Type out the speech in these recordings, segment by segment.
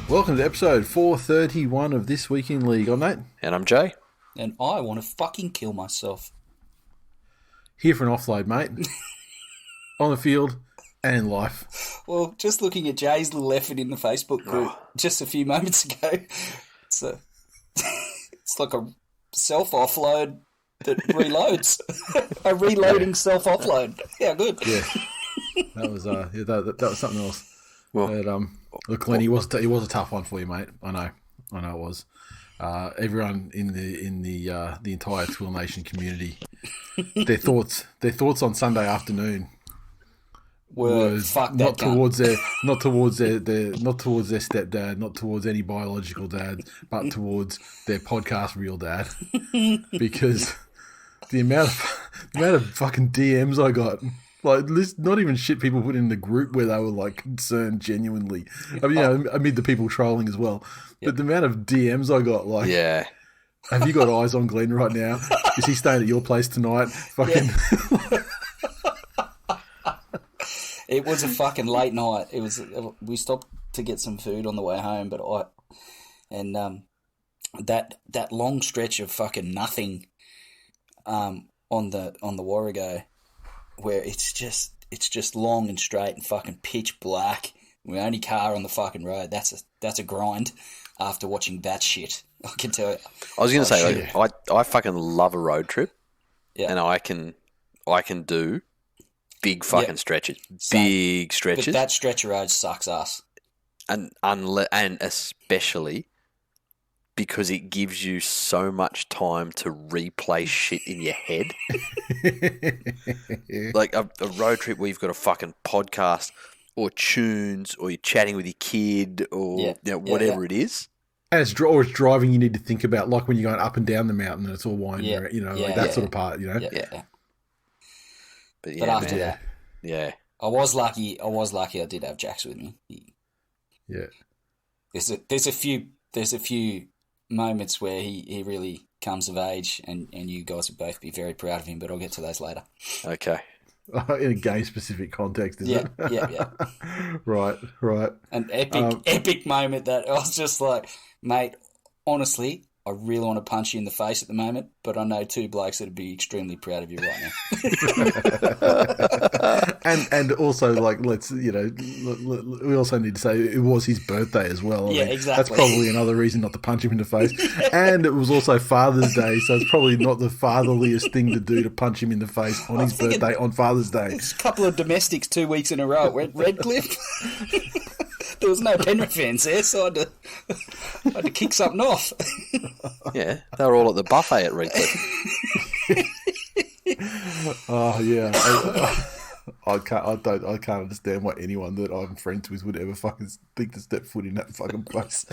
Welcome to episode 431 of This Week in League. I'm Nate. And I'm Jay. And I want to fucking kill myself. Here for an offload, mate. On the field and in life. Well, just looking at Jay's little effort in the Facebook group just a few moments ago, it's like a self-offload that reloads. A reloading self-offload. Yeah, good. Yeah. That was that was something else. Well, But, look, Glen, he was a tough one for you, mate. I know it was. Everyone in the entire TWiL Nation community, their thoughts on Sunday afternoon were fuck that not gun. towards their stepdad, not towards any biological dad, but towards their podcast real dad, because the amount of fucking DMs I got. Like, not even shit people put in the group where they were, like, concerned genuinely. I mean, amid the people trolling as well. Yep. But the amount of DMs I got, like, yeah. Have you got eyes on Glen right now? Is he staying at your place tonight? Fucking. Yeah. It was a fucking late night. We stopped to get some food on the way home, but that long stretch of fucking nothing on the Warrego, where it's just long and straight and fucking pitch black. We're only car on the fucking road. That's a grind after watching that shit. I can tell you. I was going to say, like, I fucking love a road trip, and I can do big fucking stretches, big stretches. But that stretch of road sucks ass, and especially because it gives you so much time to replay shit in your head. Like a road trip where you've got a fucking podcast or tunes, or you're chatting with your kid, or whatever it is. And it's driving you need to think about, like when you're going up and down the mountain and it's all winding, like that sort of part, Yeah. But after that, I was lucky I did have Jax with me. There's a few moments where he really comes of age, and you guys would both be very proud of him, but I'll get to those later. Okay. In a game-specific context, is it? Yeah. Right. An epic moment that I was just like, mate, honestly, I really want to punch you in the face at the moment, but I know two blokes that would be extremely proud of you right now. and also, like, we also need to say it was his birthday as well. Exactly. That's probably another reason not to punch him in the face. And it was also Father's Day, so it's probably not the fatherliest thing to do to punch him in the face on his birthday on Father's Day. There's a couple of domestics 2 weeks in a row at Redcliffe. There was no Penrith fans there, so I had to kick something off. Yeah, they were all at the buffet at Redcliffe. Oh yeah, I can't understand why anyone that I'm friends with would ever fucking think to step foot in that fucking place.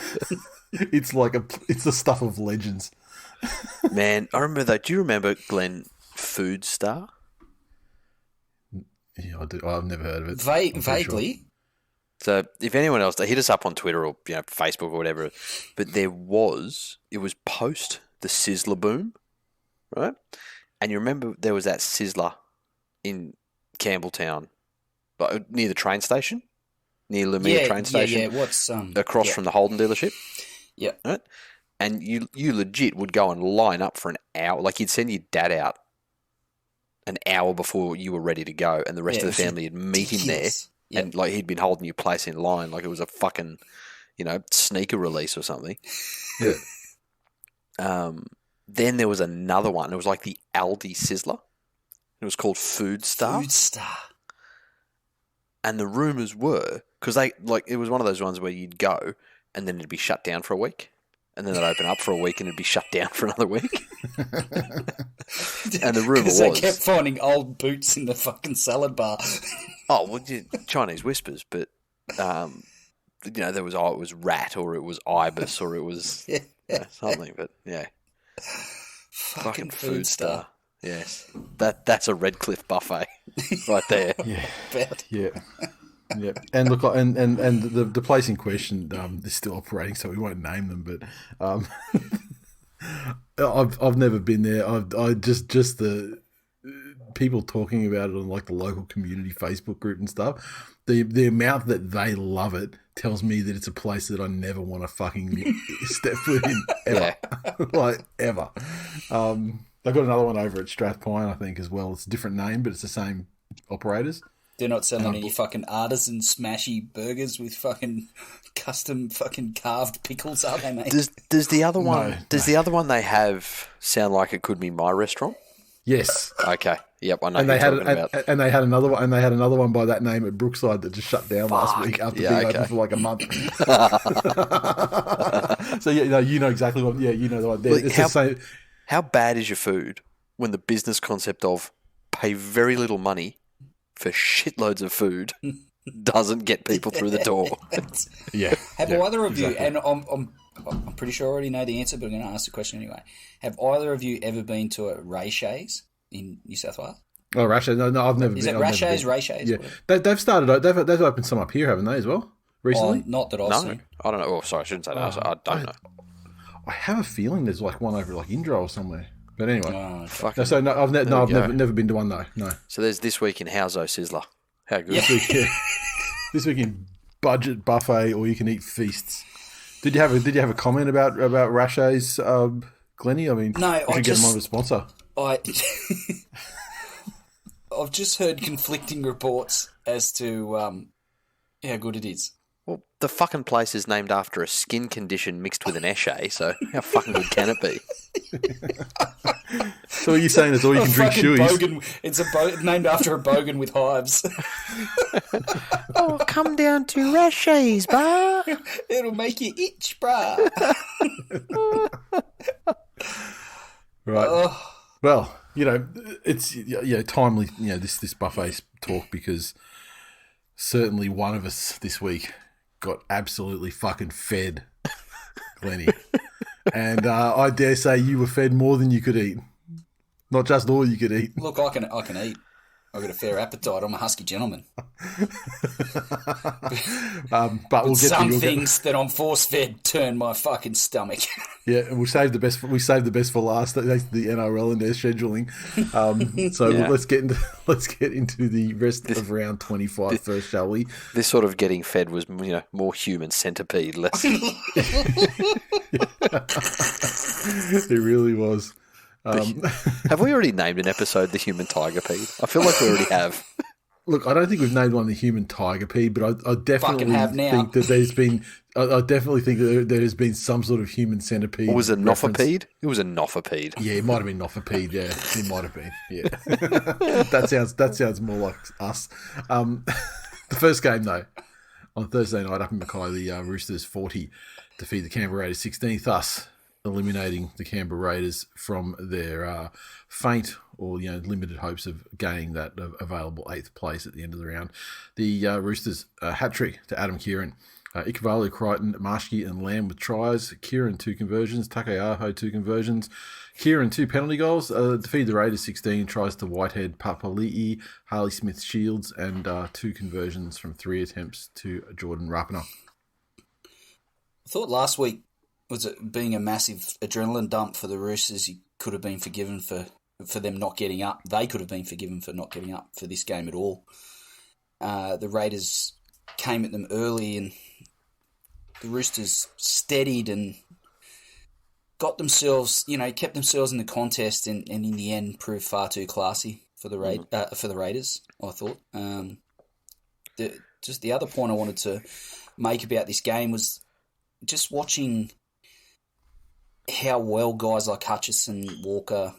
It's the stuff of legends. Man, I remember that. Do you remember Glen Food Star? Yeah, I do. I've never heard of it. Vaguely. Sure. So if anyone else, hit us up on Twitter or Facebook or whatever. But it was post the Sizzler boom, right? And you remember there was that Sizzler in Campbelltown, like near the train station, near Lemire train station. Yeah. What's across from the Holden dealership? Yeah. Right? And you legit would go and line up for an hour. Like you'd send your dad out an hour before you were ready to go, and the rest of the family would meet him there. Yep. And like he'd been holding your place in line like it was a fucking, sneaker release or something. Yeah. Then there was another one. It was like the Aldi Sizzler. It was called Food Star. Food Star. And the rumours were, because it was one of those ones where you'd go and then it'd be shut down for a week. And then they'd open up for a week and it'd be shut down for another week. And the rumour was... they kept finding old boots in the fucking salad bar. Oh, well, Chinese whispers, but, there was, it was rat or it was ibis or it was something, but yeah. Fucking Food Star. Yes. That's a Redcliffe buffet right there. Yeah. Yeah. Yeah, and look, and the place in question is still operating, so we won't name them. But I've never been there. I just the people talking about it on like the local community Facebook group and stuff. The amount that they love it tells me that it's a place that I never want to fucking step foot in ever, like ever. They've got another one over at Strathpine, I think, as well. It's a different name, but it's the same operators. They're not selling any fucking artisan smashy burgers with fucking custom fucking carved pickles, are they, mate? Does the other one? The other one they have sound like it could be my restaurant? Yes. Okay. Yep, I know. And they had another one, and they had another one by that name at Brookside that just shut down last week after being open for like a month. So you know exactly what. Yeah, you know the one. It's the same. How bad is your food when the business concept of pay very little money for shitloads of food doesn't get people through the door? Have either of you, and I'm pretty sure I already know the answer, but I'm going to ask the question anyway. Have either of you ever been to a Ray Shays in New South Wales? Oh, Rashays? No, I've never been. Is it Rashays, Ray Shays? Yeah. They've started, they've opened some up here, haven't they, as well, recently? Not that I've seen. I don't know. Oh, sorry, I shouldn't say that. I don't know. I have a feeling there's like one over like Indra or somewhere. But anyway. I've never been to one, though. No. So there's this week in Howzo Sizzler. How good. This week in budget buffet or you can eat feasts. Did you have a comment about Rashays, Glennie? I mean, no, you should get them on as a sponsor. I've just heard conflicting reports as to how good it is. Well, the fucking place is named after a skin condition mixed with an esche, so how fucking good can it be? So are you saying it's all you can drink shoeies? It's named after a bogan with hives. Oh, come down to Rashays, bar. It'll make you itch, brah. Right. Well, it's timely, this buffet talk, because certainly one of us this week got absolutely fucking fed, Glennie. And I dare say you were fed more than you could eat. Not just all you could eat. Look, I can eat. I've got a fair appetite. I'm a husky gentleman. But we'll get some things that I'm force fed turn my fucking stomach. Yeah, and we saved the best for last. That's the NRL and their scheduling. Let's get into the rest of round 25 first, shall we? This sort of getting fed was more human centipede, less. It really was. Have we already named an episode the Human Tigerpede? I feel like we already have. Look, I don't think we've named one the Human Tigerpede, but I definitely think that there's been. I definitely think that there has been some sort of human centipede. Or was it Nophapede? It was a Nophapede. Yeah, it might have been Nophapede. Yeah, it might have been. Yeah, that sounds more like us. The first game though, on Thursday night up in Mackay, the Roosters 40 defeat the Canberra Raiders 16, thus eliminating the Canberra Raiders from their faint or limited hopes of gaining that available 8th place at the end of the round. The Roosters hat-trick to Adam Kieran. Ikavalu, Crichton, Marshke and Lamb with tries. Kieran 2 conversions. Takeaho 2 conversions. Kieran 2 penalty goals. Defeated the Raiders 16. Tries to Whitehead, Papali'i, Harley Smith-Shields, and 2 conversions from 3 attempts to Jordan Rapana. I thought last week was it being a massive adrenaline dump for the Roosters. You could have been forgiven for them not getting up. They could have been forgiven for not getting up for this game at all. The Raiders came at them early and the Roosters steadied and got themselves, kept themselves in the contest and in the end proved far too classy for the Raiders, I thought. Just the other point I wanted to make about this game was just watching how well guys like Hutchison, Walker,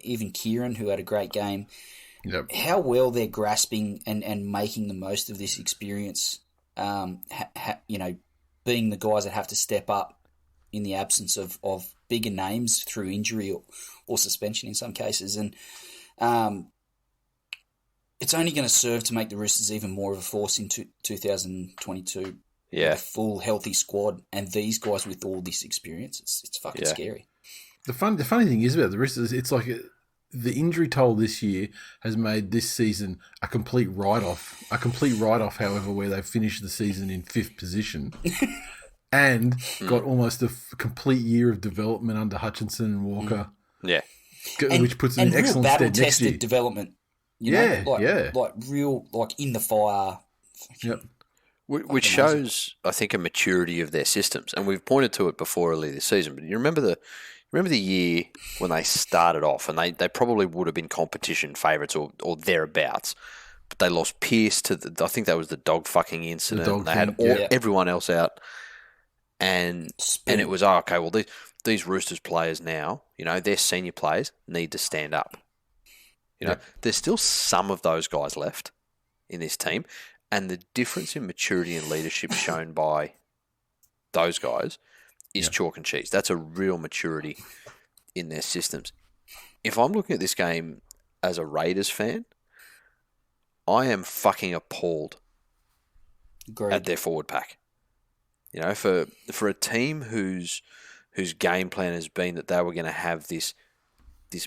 even Kieran, who had a great game, how well they're grasping and making the most of this experience, being the guys that have to step up in the absence of bigger names through injury or suspension in some cases. And it's only going to serve to make the Roosters even more of a force in 2022. Yeah. A full, healthy squad, and these guys with all this experience, it's fucking scary. The funny thing is about the Roosters, it's like the injury toll this year has made this season a complete write-off. However, where they've finished the season in 5th position and got almost a complete year of development under Hutchinson and Walker. Yeah. Which puts them in excellent stead next year. Development. Like real, like in the fire. Yep. Which shows, I think, a maturity of their systems, and we've pointed to it before earlier this season. But you remember the year when they started off, and they probably would have been competition favourites or thereabouts, but they lost Pierce to I think that was the dog fucking incident. They had everyone else out, and it was okay. Well, these Roosters players now, their senior players need to stand up. There's still some of those guys left in this team. And the difference in maturity and leadership shown by those guys is chalk and cheese. That's a real maturity in their systems. If I'm looking at this game as a Raiders fan, I am fucking appalled at their forward pack. For a team whose game plan has been that they were going to have this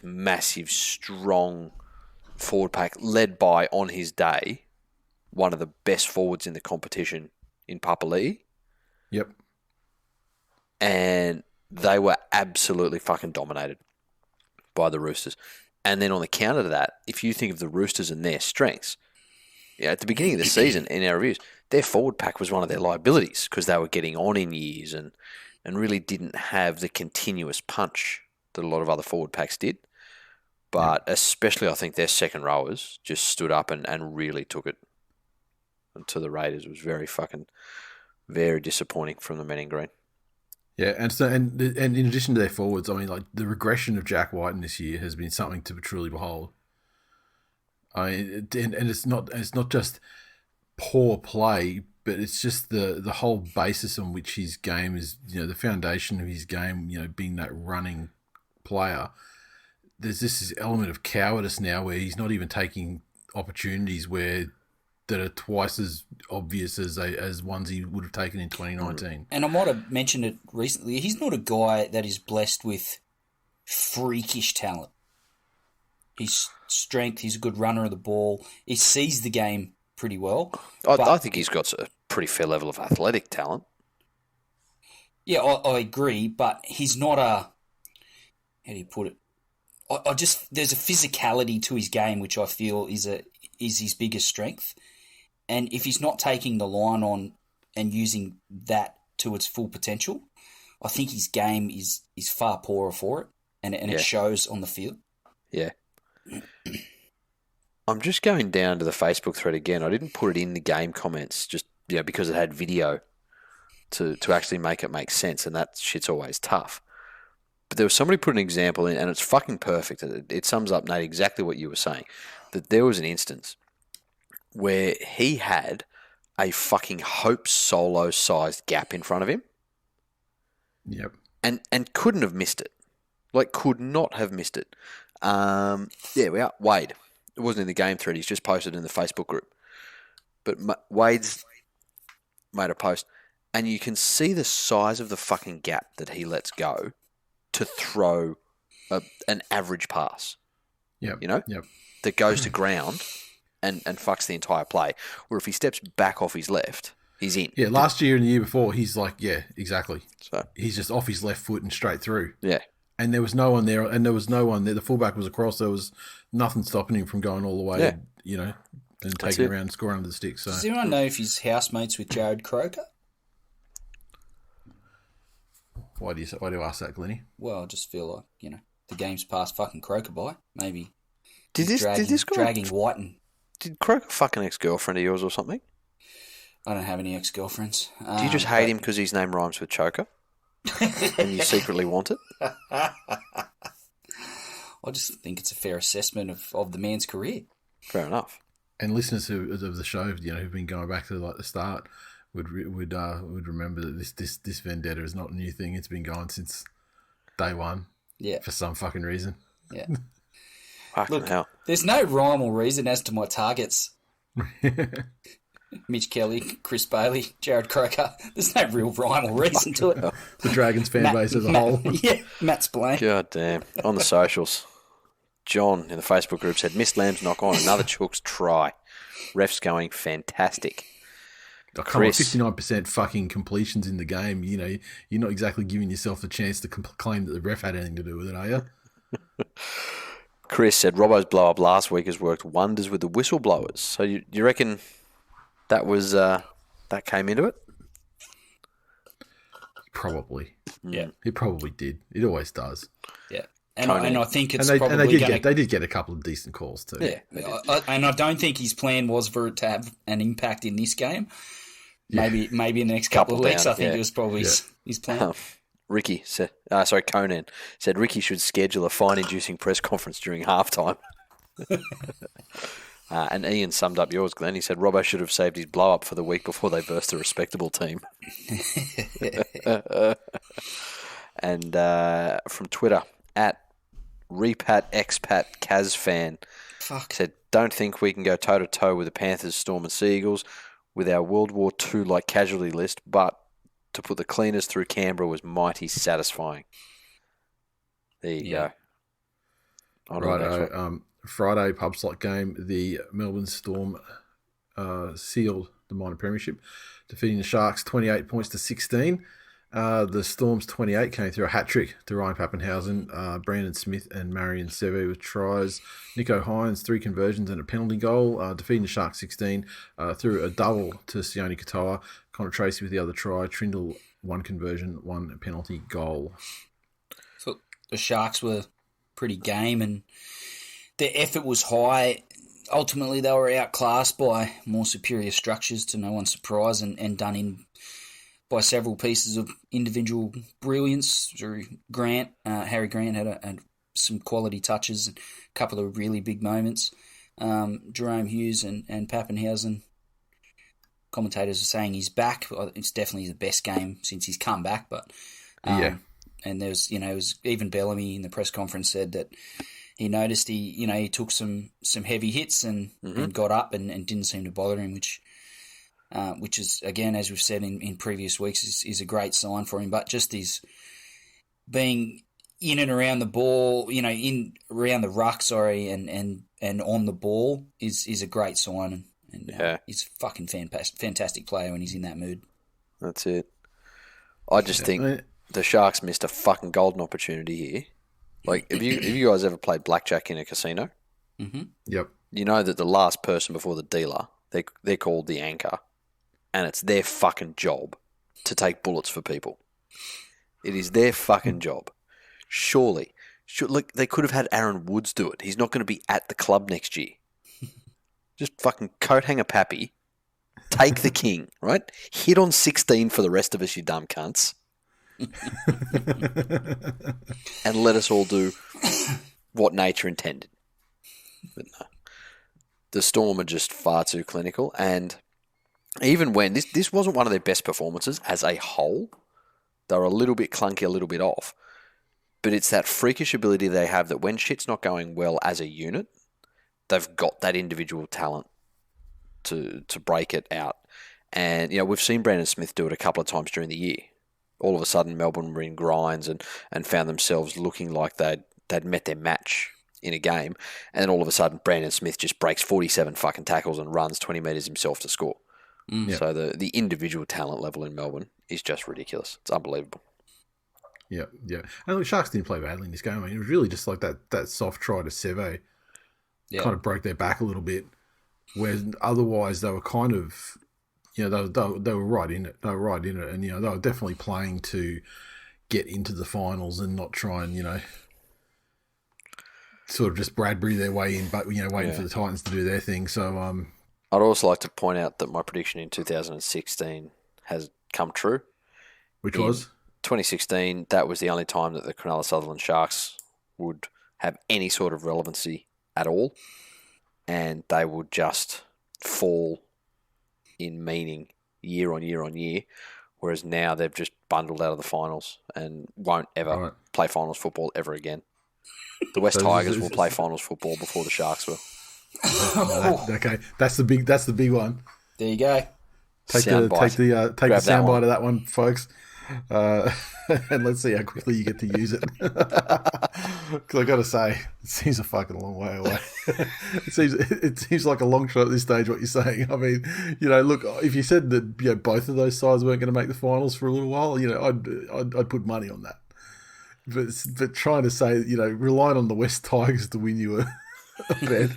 massive, strong forward pack led by, on his day, one of the best forwards in the competition in Papali'i. Yep. And they were absolutely fucking dominated by the Roosters. And then on the counter to that, if you think of the Roosters and their strengths, at the beginning of the season, in our reviews, their forward pack was one of their liabilities because they were getting on in years and really didn't have the continuous punch that a lot of other forward packs did. But especially, I think their second rowers just stood up and really took it to the Raiders. It was very disappointing from the men in green. Yeah, and in addition to their forwards, I mean, like the regression of Jack Whiten this year has been something to truly behold. I mean, and it's not just poor play, but it's just the whole basis on which his game is, the foundation of his game, being that running player. There's this element of cowardice now where he's not even taking opportunities that are twice as obvious as ones he would have taken in 2019. And I might have mentioned it recently. He's not a guy that is blessed with freakish talent. His strength, he's a good runner of the ball. He sees the game pretty well. I think he's got a pretty fair level of athletic talent. Yeah, I agree, but he's not a... How do you put it? There's a physicality to his game which I feel is his biggest strength. And if he's not taking the line on and using that to its full potential, I think his game is far poorer for it, and it shows on the field. Yeah. I'm just going down to the Facebook thread again. I didn't put it in the game comments just because it had video to actually make it make sense, and that shit's always tough. But there was somebody put an example in, and it's fucking perfect. It sums up, Nate, exactly what you were saying. That there was an instance where he had a fucking Hope Solo-sized gap in front of him. Yep. And couldn't have missed it. Could not have missed it. There we are. Wade. It wasn't in the game thread. He's just posted in the Facebook group. But Wade's made a post, and you can see the size of the fucking gap that he lets go to throw an average pass. Yep. Yep. That goes to ground and fucks the entire play. Where if he steps back off his left, he's in. Yeah, last year and the year before, he's exactly. So he's just off his left foot and straight through. Yeah. And there was no one there, The fullback was across. There was nothing stopping him from going all the way, and taking around and scoring under the stick. So. Does anyone know if he's housemates with Jared Croker? Why do you ask that, Glennie? Well, I just feel like, the game's passed fucking Croker by. Maybe did this guy dragging Whiten. Did Croker fuck an ex-girlfriend of yours or something? I don't have any ex-girlfriends. Do you just hate him because his name rhymes with choker? And you secretly want it? I just think it's a fair assessment of the man's career. Fair enough. And listeners of the show, who've been going back to the start, would remember that this vendetta is not a new thing. It's been going since day one. Yeah. For some fucking reason. Yeah. Look, hell. There's no rhyme or reason as to my targets. Mitch Kelly, Chris Bailey, Jared Croker. There's no real rhyme or reason to it. The Dragons fan base as a whole. Yeah, Matt's playing. God damn. On the socials, John in the Facebook group said, missed Lamb's knock on, another Chooks try. Ref's going fantastic. Oh, come on, 59% fucking completions in the game. You're not exactly giving yourself the chance to claim that the ref had anything to do with it, are you? Chris said, Robbo's blow-up last week has worked wonders with the whistleblowers. So you reckon that was that came into it? Probably. Yeah. It probably did. It always does. Yeah. And I think it's And probably they did get a couple of decent calls too. Yeah. And I don't think his plan was for it to have an impact in this game. Maybe in the next couple of weeks, I think it was probably his plan. Ricky said, Conan said Ricky should schedule a fine-inducing press conference during halftime. And Ian summed up yours, Glenn. He said Robbo should have saved his blow-up for the week before they versed a respectable team. And from Twitter, at Repat Expat Kaz fan, said, don't think we can go toe-to-toe with the Panthers, Storm and Seagulls with our World War II like casualty list, but to put the cleaners through Canberra was mighty satisfying. There you go. Right. Friday pub slot game, the Melbourne Storm sealed the minor premiership, defeating the Sharks 28 points to 16. The Storm's 28 came through a hat-trick to Ryan Pappenhausen, Brandon Smith and Marion Seve with tries. Nico Hines, 3 conversions and a penalty goal, defeating the Sharks 16 through a double to Sione Katoa. Connor Tracy with the other try. Trindle, 1 conversion, 1 penalty goal. So the Sharks were pretty game and their effort was high. Ultimately, they were outclassed by more superior structures to no one's surprise and done in by several pieces of individual brilliance through Grant. Harry Grant had some quality touches, and a couple of really big moments. Jerome Hughes and Pappenhausen, commentators are saying he's back. It's definitely the best game since he's come back. But and there's it was even Bellamy in the press conference said that he noticed he took some heavy hits and got up and didn't seem to bother him, which is, again, as we've said in previous weeks, is a great sign for him. But just his being in and around the ball, around the ruck, and on the ball is a great sign. And he's a fucking fantastic player when he's in that mood. That's it. I just think the Sharks missed a fucking golden opportunity here. Like, have you guys ever played blackjack in a casino? Mm-hmm. Yep. You know that the last person before the dealer, they're called the anchor, and it's their fucking job to take bullets for people. It is their fucking job. Surely, they could have had Aaron Woods do it. He's not going to be at the club next year. Just fucking coat hanger Pappy, take the king, right? Hit on 16 for the rest of us, you dumb cunts. And let us all do what nature intended. But no. The Storm are just far too clinical, and even when this wasn't one of their best performances as a whole, they were a little bit clunky, a little bit off, but it's that freakish ability they have that when shit's not going well as a unit, they've got that individual talent to break it out. And we've seen Brandon Smith do it a couple of times during the year. All of a sudden, Melbourne were in grinds and found themselves looking like they'd met their match in a game. And then all of a sudden, Brandon Smith just breaks 47 fucking tackles and runs 20 metres himself to score. Yep. So the individual talent level in Melbourne is just ridiculous. It's unbelievable. Yeah. And the Sharks didn't play badly in this game. I mean, it was really just like that soft try to Seve kind of broke their back a little bit, whereas otherwise they were kind of... they were right in it. They were right in it, and they were definitely playing to get into the finals and not try and sort of just Bradbury their way in, but waiting for the Titans to do their thing. So I'd also like to point out that my prediction in 2016 has come true. Which was 2016. That was the only time that the Cronulla Sutherland Sharks would have any sort of relevancy at all, and they would just fall in meaning year on year on year, whereas now they've just bundled out of the finals and won't ever play finals football ever again. The West Tigers will play finals football before the Sharks will. Okay, that's the big one. There you go. Take the soundbite of that one, folks. And let's see how quickly you get to use it. Because I got to say, it seems a fucking long way away. It seems like a long shot at this stage. What you're saying, I mean, look, if you said that both of those sides weren't going to make the finals for a little while, I'd put money on that. But trying to say, relying on the West Tigers to win you a bet,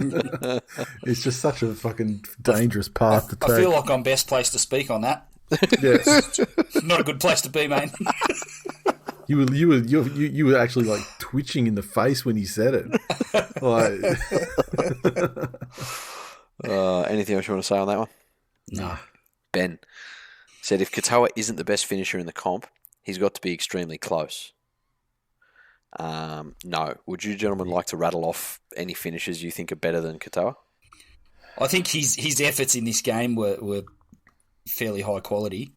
it's just such a fucking dangerous path to take. I feel like I'm best placed to speak on that. Yes. Not a good place to be, mate. You were actually like twitching in the face when he said it. Like, Anything else you want to say on that one? No. Ben said if Katoa isn't the best finisher in the comp, he's got to be extremely close. No. Would you gentlemen like to rattle off any finishers you think are better than Katoa? I think his efforts in this game were fairly high quality.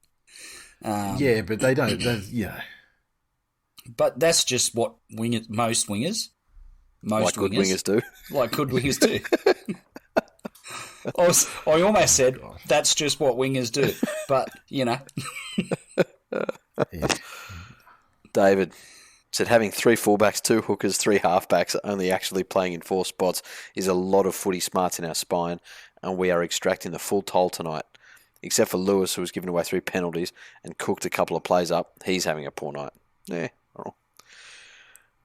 yeah, but they don't. But that's just what most wingers Do. like good wingers do. I almost said that's just what wingers do, but Yeah. David said having 3 fullbacks, 2 hookers, 3 halfbacks only actually playing in 4 spots is a lot of footy smarts in our spine, and we are extracting the full toll tonight. Except for Lewis, who was given away 3 penalties and cooked a couple of plays up. He's having a poor night. Yeah. Oh.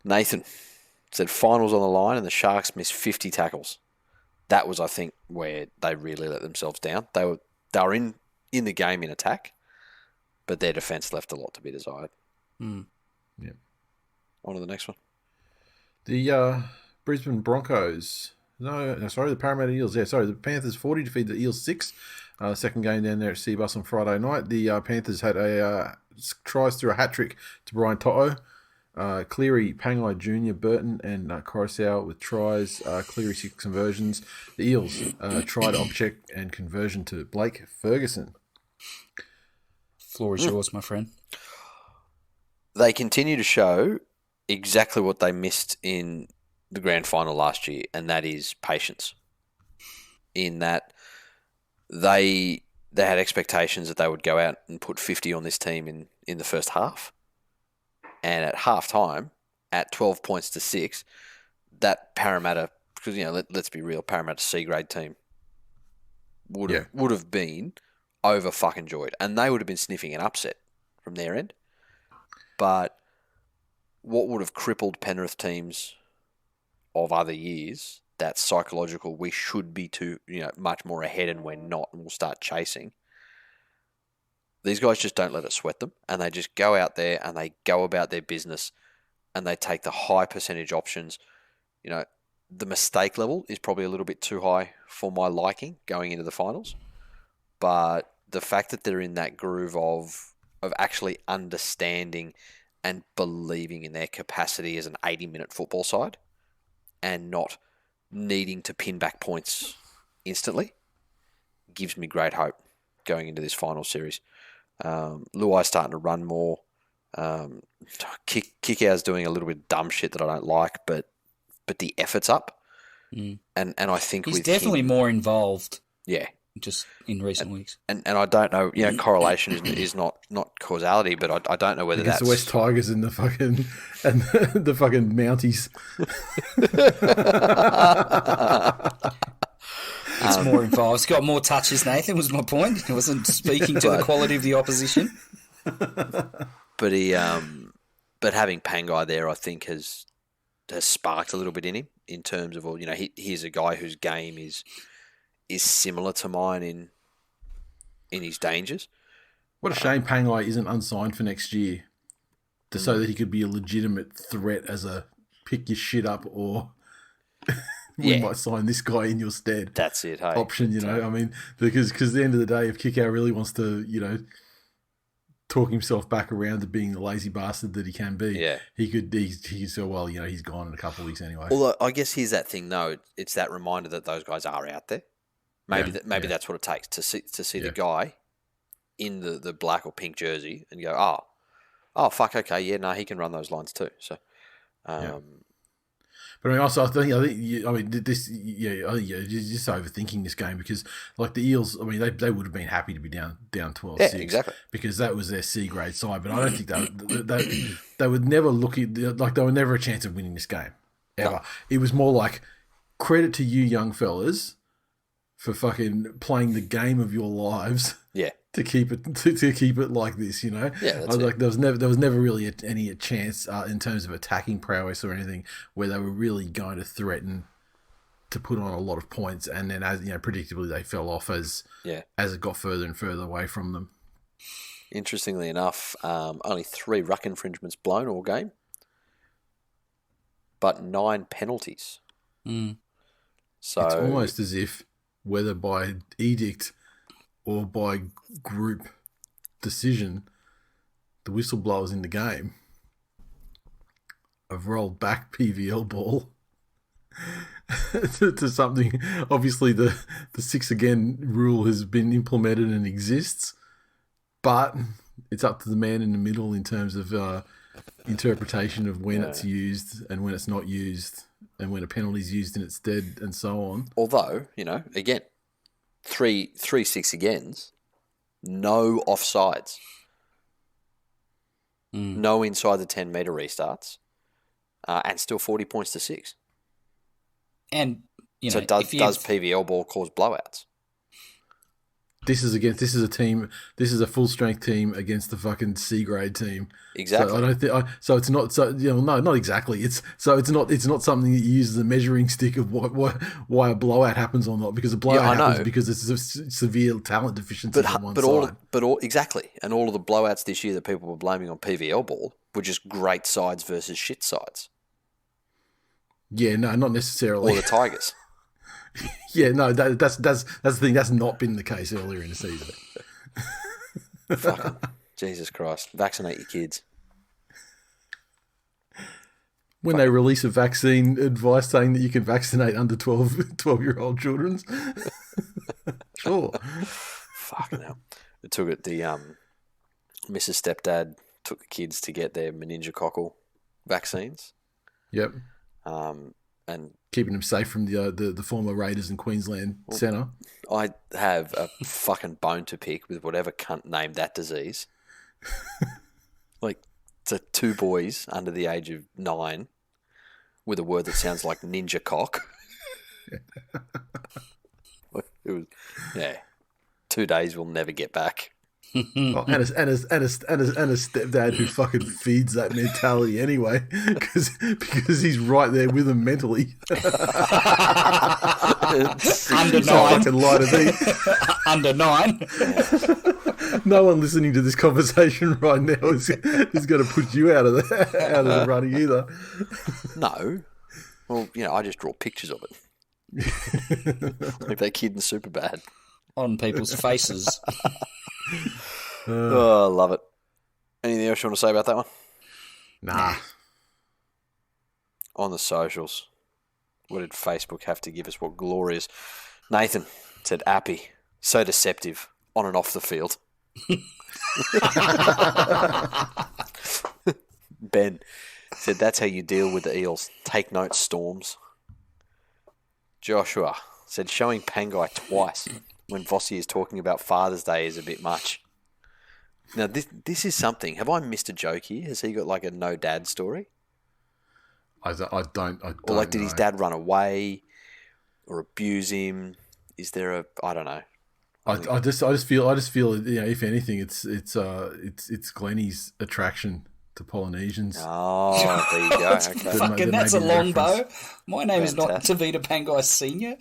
Nathan said finals on the line and the Sharks missed 50 tackles. That was, I think, where they really let themselves down. They were in the game in attack, but their defence left a lot to be desired. Mm. Yeah. On to the next one. The Brisbane Broncos. No, sorry, the Parramatta Eels. Yeah, sorry, the Panthers 40 defeat the Eels 6. Second game down there at Seabus on Friday night. The Panthers had a tries through a hat trick to Brian To'o. Cleary, Pangai Jr., Burton, and Coruscant with tries. Cleary 6 conversions. The Eels tried object and conversion to Blake Ferguson. Floor is yours, my friend. They continue to show exactly what they missed in the grand final last year, and that is patience. In that they had expectations that they would go out and put 50 on this team in the first half. And at half time, at 12 points to 6, that Parramatta, because, let's be real, Parramatta C-grade team would have been over fucking joyed. And they would have been sniffing an upset from their end. But what would have crippled Penrith teams of other years, that psychological, we should be much more ahead and we're not, and we'll start chasing. These guys just don't let it sweat them, and they just go out there and they go about their business and they take the high percentage options. The mistake level is probably a little bit too high for my liking going into the finals. But the fact that they're in that groove of actually understanding and believing in their capacity as an 80-minute football side and not needing to pin back points instantly gives me great hope going into this final series. Luai's starting to run more. Kickout's doing a little bit of dumb shit that I don't like, but the effort's up. Mm. And I think he's with definitely him, more involved. Yeah. Just in recent weeks. And I don't know, correlation is not causality, but I don't know whether that's the West Tigers and the fucking Mounties. It's more involved. It's got more touches, Nathan, was my point. It wasn't speaking to the quality of the opposition. But but having Pangai there, I think has sparked a little bit in him in terms of, he's a guy whose game is similar to mine in his dangers. What a shame Pangai isn't unsigned for next year, so that he could be a legitimate threat as a pick your shit up, or we might sign this guy in your stead. That's it. Hey, option, because at the end of the day, if Kickout really wants to, talk himself back around to being the lazy bastard that he can be, he could say, well, he's gone in a couple of weeks anyway. Although I guess here's that thing though, it's that reminder that those guys are out there. Maybe that's what it takes to see the guy in the black or pink jersey and go, oh fuck, okay, he can run those lines too. So, But I think you're just overthinking this game, because like the Eels, they would have been happy to be down 12-6. Yeah, exactly. Because that was their C grade side. But I don't think they would never look at, like, they were never a chance of winning this game ever. No. It was more like, credit to you young fellas for fucking playing the game of your lives. Yeah. To keep it like this, Yeah, that's like there was never really any chance in terms of attacking prowess or anything where they were really going to threaten to put on a lot of points, and then, as predictably they fell off as it got further and further away from them. Interestingly enough, only 3 ruck infringements blown all game, but 9 penalties. Mm. So It's almost as if, whether by edict or by group decision, the whistleblowers in the game have rolled back PVL ball to something. Obviously, the 6 again rule has been implemented and exists, but it's up to the man in the middle in terms of interpretation of when it's used and when it's not used, and when a penalty is used in its stead, and so on. although, again, 3 6 agains, no offsides, no inside the 10-metre restarts, and still 40 points to 6. And, So does PVL ball cause blowouts? This is a team. This is a full strength team against the fucking C grade team. Exactly. So I don't think. So it's not. So no, not exactly. It's not. It's not something that you use as a measuring stick of why a blowout happens or not. Because a blowout happens because it's a severe talent deficiency on one side. Exactly. And all of the blowouts this year that people were blaming on PVL ball were just great sides versus shit sides. Yeah, no, not necessarily. Or the Tigers. Yeah, no, that's the thing. That's not been the case earlier in the season. Fucking Jesus Christ. Vaccinate your kids. When they release a vaccine advice saying that you can vaccinate under 12-year-old children. Sure. Fucking hell. It took it, the Mrs. Stepdad took the kids to get their meningococcal vaccines. Yep. And keeping them safe from the former Raiders in Queensland centre. I have a fucking bone to pick with whatever cunt named that disease. Like, it's 2 boys under the age of 9 with a word that sounds like ninja cock. It was, 2 days we'll never get back. And a stepdad who fucking feeds that mentality anyway, because he's right there with them mentally. Under 9. Fucking lie to me. Under 9. No one listening to this conversation right now is going to put you out of the running either. No. Well, I just draw pictures of it. Like that kid in Superbad. On people's faces. Oh, I love it. Anything else you want to say about that one? Nah. On the socials, what did Facebook have to give us? What glorious. Nathan said, Appy, so deceptive on and off the field. Ben said, that's how you deal with the Eels. Take note, Storms. Joshua said, showing Pangai twice when Vossi is talking about Father's Day is a bit much. Now, this is something. Have I missed a joke here? Has he got like a no dad story? I don't. Or like, did his dad run away or abuse him? Is there a? I don't know. I just feel. If anything, it's Glennie's attraction to Polynesians. Oh, there you go. Okay. Fucking, that's a long bow. My name is not Tavita Pangai Senior.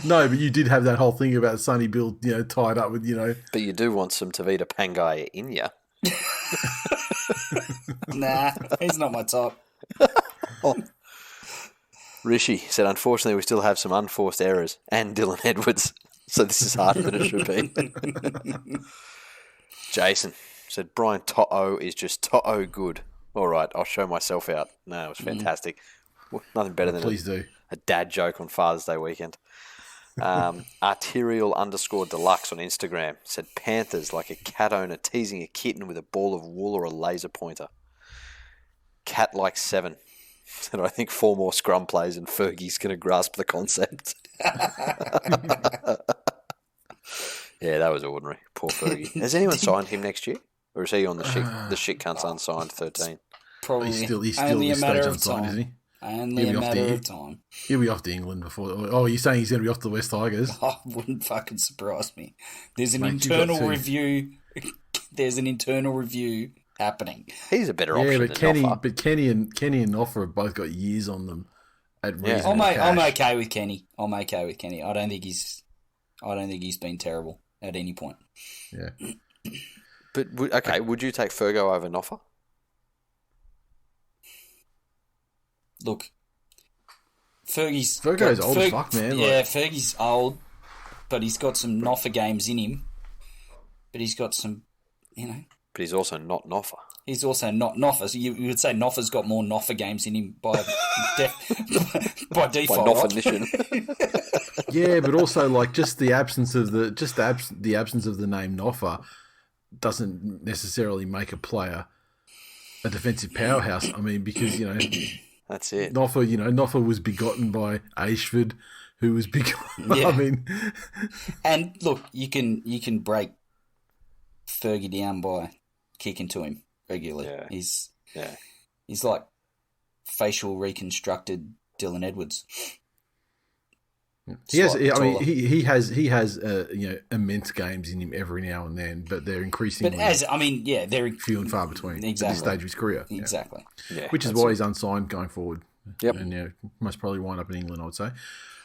No, but you did have that whole thing about Sonny Bill, tied up with, But you do want some Tavita Pangai in you. Nah, he's not my type. Rishi said, unfortunately, we still have some unforced errors and Dylan Edwards, so this is harder than it should be. Jason said, Brian To'o is just To'o good. All right, I'll show myself out. No, it was fantastic. Nothing better than a dad joke on Father's Day weekend. Arterial_deluxe on Instagram said, Panthers like a cat owner teasing a kitten with a ball of wool or a laser pointer. Cat like 7 said, I think 4 more scrum plays and Fergie's going to grasp the concept. Yeah, that was ordinary. Poor Fergie. Has anyone signed him next year? Or is he on the shit cunts unsigned 13? Probably. He's still only a matter of unsigned, time. isn't he? Only a matter of time. He'll be off to England before. Oh, you're saying he's going to be off to the West Tigers? Oh, wouldn't fucking surprise me. There's an Mate, internal review. There's an internal review happening. He's a better option than Noffa. But Kenny and Noffa have both got years on them. At reasonable I'm cash. okay with Kenny. I don't think he's I don't think he's been terrible at any point. Yeah. But would you take Fergo over Noffa? Look, Fergie's old as fuck, man. Yeah, Fergie's old, but he's got some Noffa games in him. But he's got some, But he's also not Noffa. He's also not Noffa. So you would say Noffa's got more Noffa games in him by by default. By right? definition. Yeah, but also like just the absence of the name Noffa doesn't necessarily make a player a defensive powerhouse. I mean, because That's it. Noffa was begotten by Ashford, who was begotten. Yeah. I mean, and look, you can break Fergie down by kicking to him regularly. Yeah. He's like facial reconstructed Dylan Edwards. he has. Slightly I mean, taller. he has immense games in him every now and then, but they're increasingly they're few and far between at this stage of his career. Yeah. exactly. Yeah. Which is why he's unsigned going forward. Yep. And most probably wind up in England, I would say.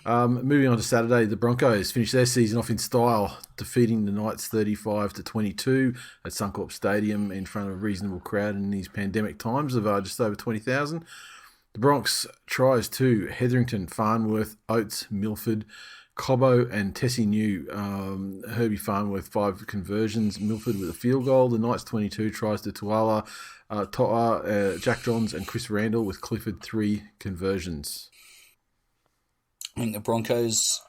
Moving on to Saturday, the Broncos finished their season off in style, defeating the Knights 35-22 at Suncorp Stadium in front of a reasonable crowd in these pandemic times of just over 20,000. The Bronx tries to Hetherington, Farnworth, Oates, Milford, Cobbo and Tessie New. Herbie Farnworth 5 conversions, Milford with a field goal. The Knights 22 tries to TWiL, To'a, Jack Johns and Chris Randall with Clifford 3 conversions. I think the Broncos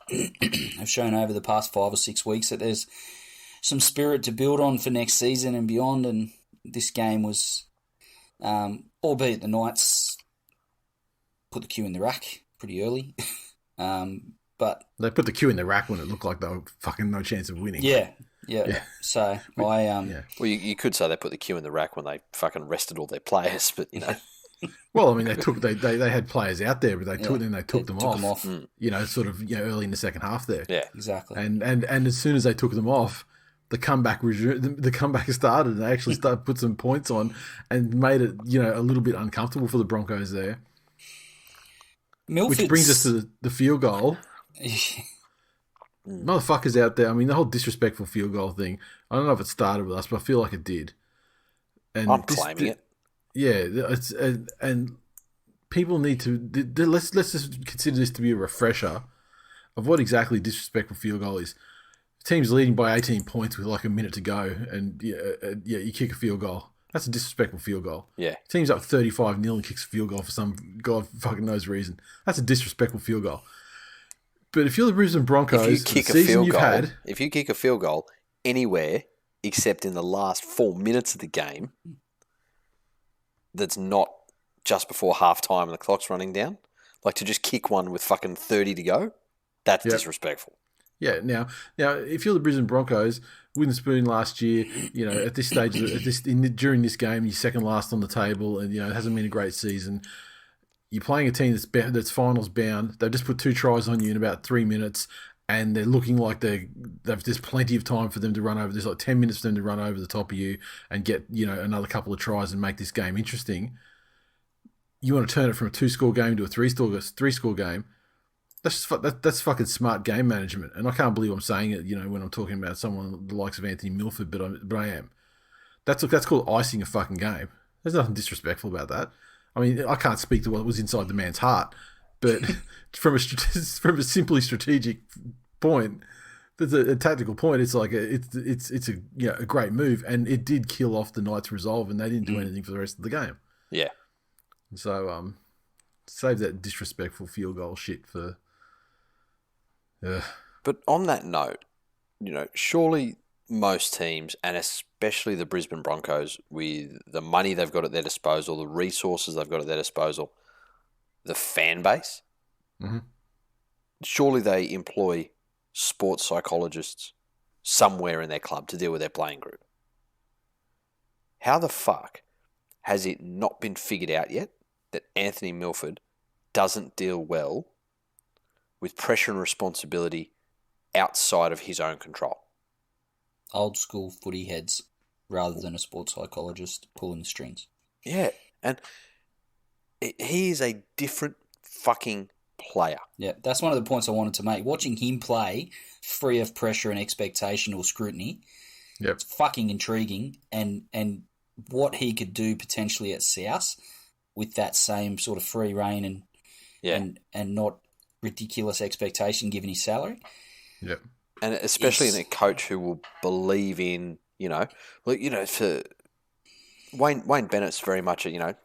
have shown over the past 5 or 6 weeks that there's some spirit to build on for next season and beyond. And this game was, albeit the Knights put the cue in the rack pretty early, but They put the cue in the rack when it looked like they were fucking no chance of winning. yeah. So Well, you could say they put the cue in the rack when they fucking rested all their players, but Well, I mean, they had players out there, but they took them off. Mm. Sort of early in the second half there. Yeah. Exactly. And as soon as they took them off, the comeback started, and they actually put some points on and made it a little bit uncomfortable for the Broncos there. Milford's, Which brings us to the field goal. Motherfuckers out there. I mean, the whole disrespectful field goal thing. I don't know if it started with us, but I feel like it did. And I'm claiming it. Yeah, it's and people need to let's just consider this to be a refresher of what exactly disrespectful field goal is. The team's leading by 18 points with like a minute to go, and you kick a field goal. That's a disrespectful field goal. Yeah. Team's up 35-0 and kicks a field goal for some god fucking knows reason. That's a disrespectful field goal. But if you're the Brisbane Broncos, If you kick the season if you kick a field goal anywhere except in the last 4 minutes of the game, that's not just before halftime and the clock's running down, like to just kick one with fucking 30 to go, that's disrespectful. Yeah. Now, if you're the Brisbane Broncos, win the spoon last year, at this stage, during this game, you're second last on the table, and it hasn't been a great season. You're playing a team that's finals bound. They've just put 2 tries on you in about 3 minutes, and they're looking like there's plenty of time for them to run over. There's like 10 minutes for them to run over the top of you and get another couple of tries and make this game interesting. You want to turn it from a 2-score game to a 3-score game. That's fucking smart game management, and I can't believe I'm saying it. When I'm talking about someone the likes of Anthony Milford, but I am. That's called icing a fucking game. There's nothing disrespectful about that. I mean, I can't speak to what was inside the man's heart, but from a simply strategic point, there's a tactical point. It's like it's a great move, and it did kill off the Knights' resolve, and they didn't do anything for the rest of the game. Yeah. So save that disrespectful field goal shit for. But on that note, surely most teams, and especially the Brisbane Broncos, with the money they've got at their disposal, the resources they've got at their disposal, the fan base, surely they employ sports psychologists somewhere in their club to deal with their playing group. How the fuck has it not been figured out yet that Anthony Milford doesn't deal well with pressure and responsibility outside of his own control? Old school footy heads rather than a sports psychologist pulling the strings. Yeah, and he is a different fucking player. Yeah, that's one of the points I wanted to make. Watching him play free of pressure and expectation or scrutiny, Yep. it's fucking intriguing. And what he could do potentially at South with that same sort of free reign and not ridiculous expectation given his salary. Yep. And especially in a coach who will believe in, for Wayne Bennett's very much a,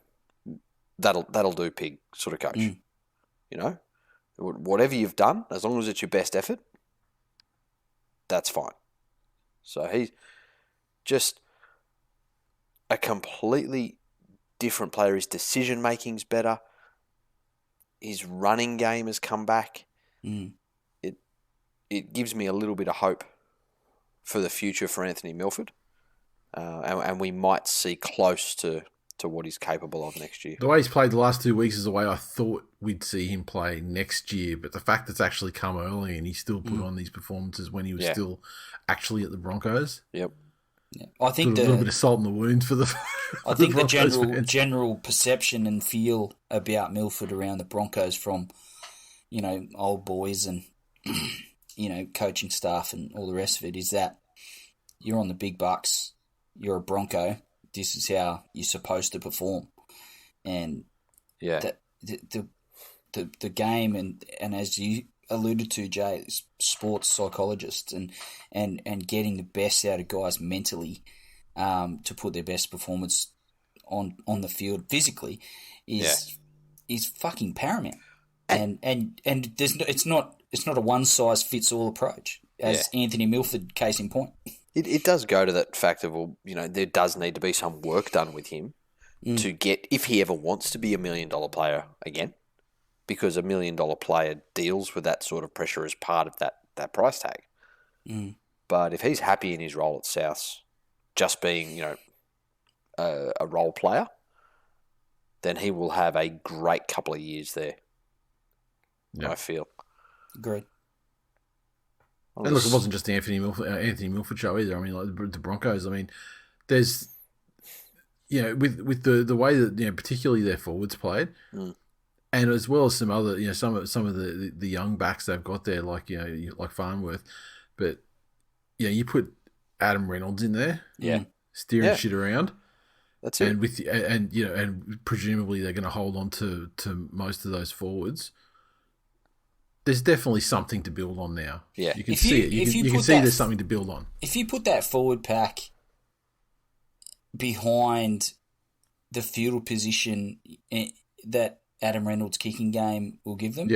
that'll do, pig sort of coach. Whatever you've done, as long as it's your best effort, that's fine. So he's just a completely different player. His decision making's better. His running game has come back. It gives me a little bit of hope for the future for Anthony Milford, and we might see close to what he's capable of next year. The way he's played the last 2 weeks is the way I thought we'd see him play next year, but the fact it's actually come early and he still put on these performances when he was still actually at the Broncos. Yep. Yeah. I think a little bit of salt in the wound for the. I think the general perception and feel about Milford around the Broncos from, old boys and coaching staff and all the rest of it is that you're on the big bucks, you're a Bronco. This is how you're supposed to perform, and the game and as you alluded to, Jay, sports psychologists and getting the best out of guys mentally to put their best performance on the field physically is fucking paramount. And it's not a one size fits all approach, as Anthony Milford, case in point. It does go to that fact of, there does need to be some work done with him to get, if he ever wants to be $1 million player again, because $1 million player deals with that sort of pressure as part of that price tag. But if he's happy in his role at Souths, just being, a role player, then he will have a great couple of years there. I feel. Agreed. And look, it wasn't just the Anthony Milford show either. I mean, like the Broncos. I mean, there's, with the way that particularly their forwards played, and as well as some other, some of the young backs they've got there, like like Farnworth, but you put Adam Reynolds in there, steering shit around. That's it. And and presumably they're going to hold on to most of those forwards. There's definitely something to build on now. Yeah. You can see it. You can see there's something to build on. If you put that forward pack behind the field position that Adam Reynolds' kicking game will give them,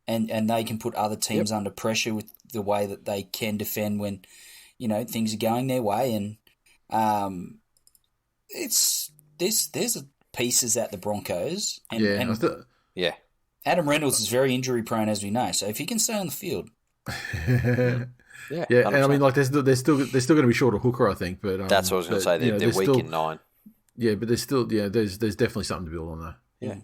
and they can put other teams under pressure with the way that they can defend when, things are going their way, and there's pieces at the Broncos, Adam Reynolds is very injury prone, as we know. So if he can stay on the field, and I mean, like they're still going to be short a hooker, I think. But that's what I was going to say. They're weak in 9. Yeah, but there's still there's definitely something to build on there. Yeah.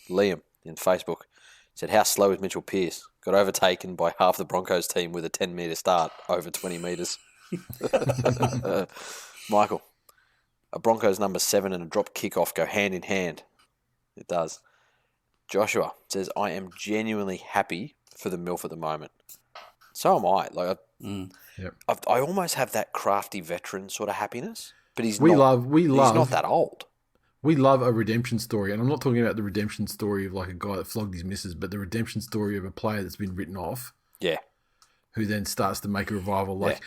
Liam in Facebook said, "How slow is Mitchell Pearce? Got overtaken by half the Broncos team with a 10-metre start over 20 metres." Michael, a Broncos number 7 and a drop kickoff go hand in hand. It does. Joshua says, "I am genuinely happy for the MILF at the moment." So am I. Like, I almost have that crafty veteran sort of happiness, but he's not that old. We love a redemption story, and I'm not talking about the redemption story of like a guy that flogged his missus, but the redemption story of a player that's been written off, who then starts to make a revival. Like,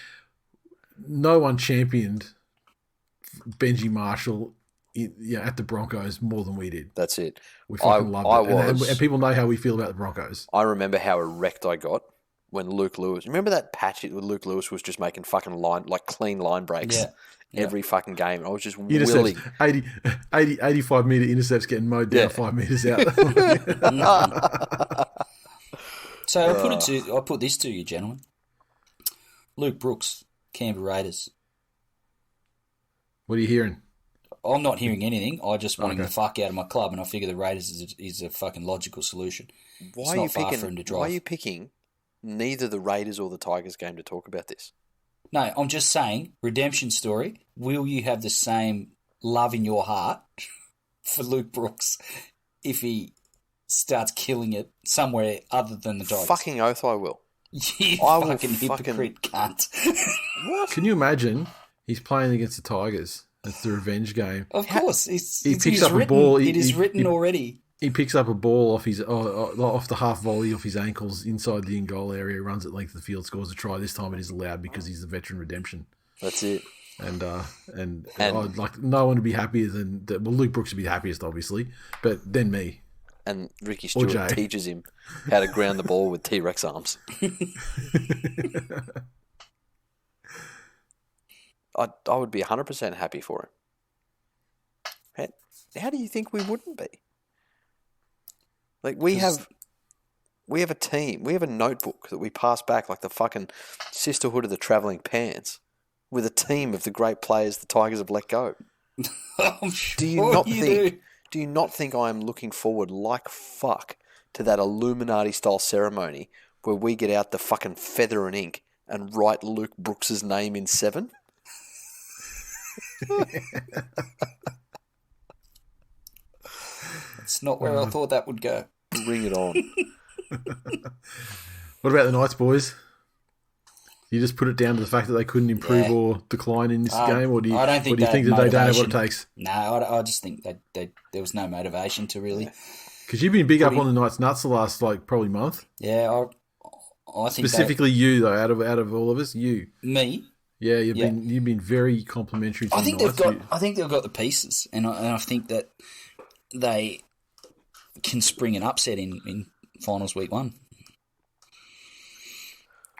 no one championed Benji Marshall at the Broncos more than we did. That's it. We fucking loved it. And people know how we feel about the Broncos. I remember how erect I got when Luke Lewis... Remember that patch where Luke Lewis was just making fucking clean line breaks every fucking game? I was just willing. 85 metre intercepts getting mowed down 5 metres out. So I'll put this to you, gentlemen. Luke Brooks, Canberra Raiders. What are you hearing? I'm not hearing anything. I just want him the fuck out of my club, and I figure the Raiders is a fucking logical solution. Why are you picking neither the Raiders or the Tigers game to talk about this? No, I'm just saying, redemption story. Will you have the same love in your heart for Luke Brooks if he starts killing it somewhere other than the Tigers. Fucking oath I will. You I will fucking hypocrite cunt. Can you imagine he's playing against the Tigers? It's the revenge game. Of course. He picks up a ball. It is written already. He picks up a ball off off the half volley off his ankles inside the in-goal area, runs it length of the field, scores a try. This time it is allowed because he's the veteran redemption. That's it. And I'd like no one to be happier than that. Well, Luke Brooks would be the happiest, obviously, but then me. And Ricky Stewart teaches him how to ground the ball with T-Rex arms. I would be 100% happy for him. How do you think we wouldn't be? Like we have a team, we have a notebook that we pass back like the fucking Sisterhood of the Travelling Pants with a team of the great players the Tigers have let go. I'm sure Do you not think I am looking forward like fuck to that Illuminati style ceremony where we get out the fucking feather and ink and write Luke Brooks's name in 7? It's not where I thought that would go. Bring it on. What about the Knights, boys? You just put it down to the fact that they couldn't improve or decline in this game, or do you think that they don't have what it takes? No, I just think that there was no motivation to really. Because you've been big up on the Knights nuts the last probably month. Yeah, I think specifically you though, out of all of us, you. Me. Yeah, you've been very complimentary to the Knights. I think they've got the pieces, and I think that they can spring an upset in finals week 1.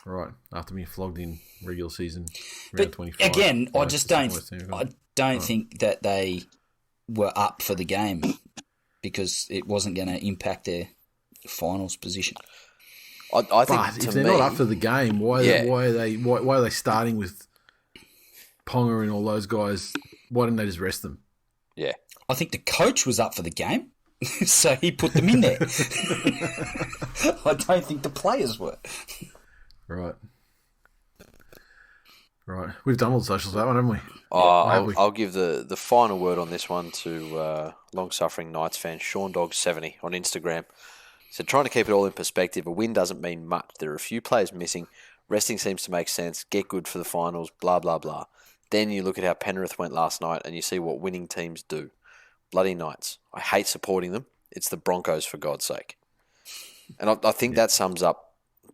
Right, after being flogged in regular season round 25. Again, I don't think that they were up for the game because it wasn't going to impact their finals position. I think if they're not up for the game, why are they starting with Ponga and all those guys? Why didn't they just rest them? Yeah, I think the coach was up for the game, so he put them in there. I don't think the players were. Right. We've done all the socials that one, haven't we? I'll give the final word on this one to long-suffering Knights fan SeanDog70 on Instagram. He said, trying to keep it all in perspective, a win doesn't mean much. There are a few players missing. Resting seems to make sense. Get good for the finals, blah, blah, blah. Then you look at how Penrith went last night and you see what winning teams do. Bloody Knights. I hate supporting them. It's the Broncos, for God's sake. And I think that sums up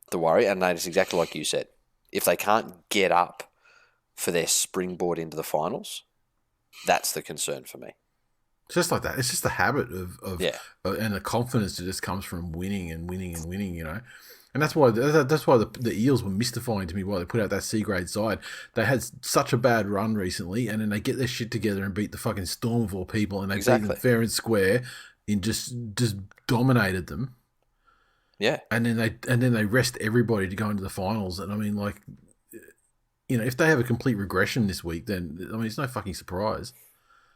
the worry, and it's exactly like you said. If they can't get up for their springboard into the finals, that's the concern for me. It's just like that. It's just the habit of and the confidence that just comes from winning and winning and winning, you know. And that's why the Eels were mystifying to me why they put out that C grade side. They had such a bad run recently, and then they get their shit together and beat the fucking Storm of all people, and they beat them fair and square and just dominated them. Yeah, and then they rest everybody to go into the finals. And I mean, like, you know, if they have a complete regression this week, then I mean, it's no fucking surprise.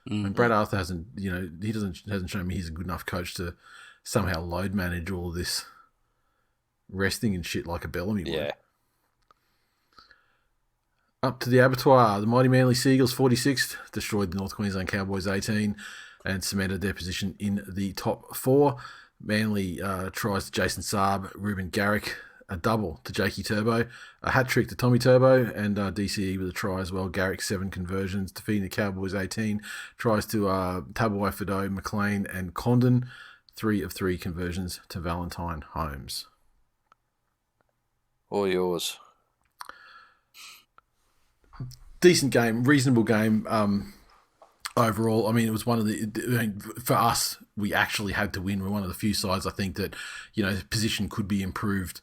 Mm-hmm. And Brad Arthur hasn't shown me he's a good enough coach to somehow load manage all of this resting and shit like a Bellamy would. Yeah. Up to the abattoir, the mighty Manly Seagulls 46th destroyed the North Queensland Cowboys 18 and cemented their position in the top 4. Manly tries to Jason Saab, Ruben Garrick, a double to Jakey Turbo, a hat-trick to Tommy Turbo, and DCE with a try as well. Garrick 7 conversions, defeating the Cowboys 18. Tries to Tabuai Fido, McLean, and Condon. 3 of 3 conversions to Valentine Holmes. All yours. Decent game, reasonable game. Overall, I mean, it was one of for us, we actually had to win. We're one of the few sides, I think, that, you know, position could be improved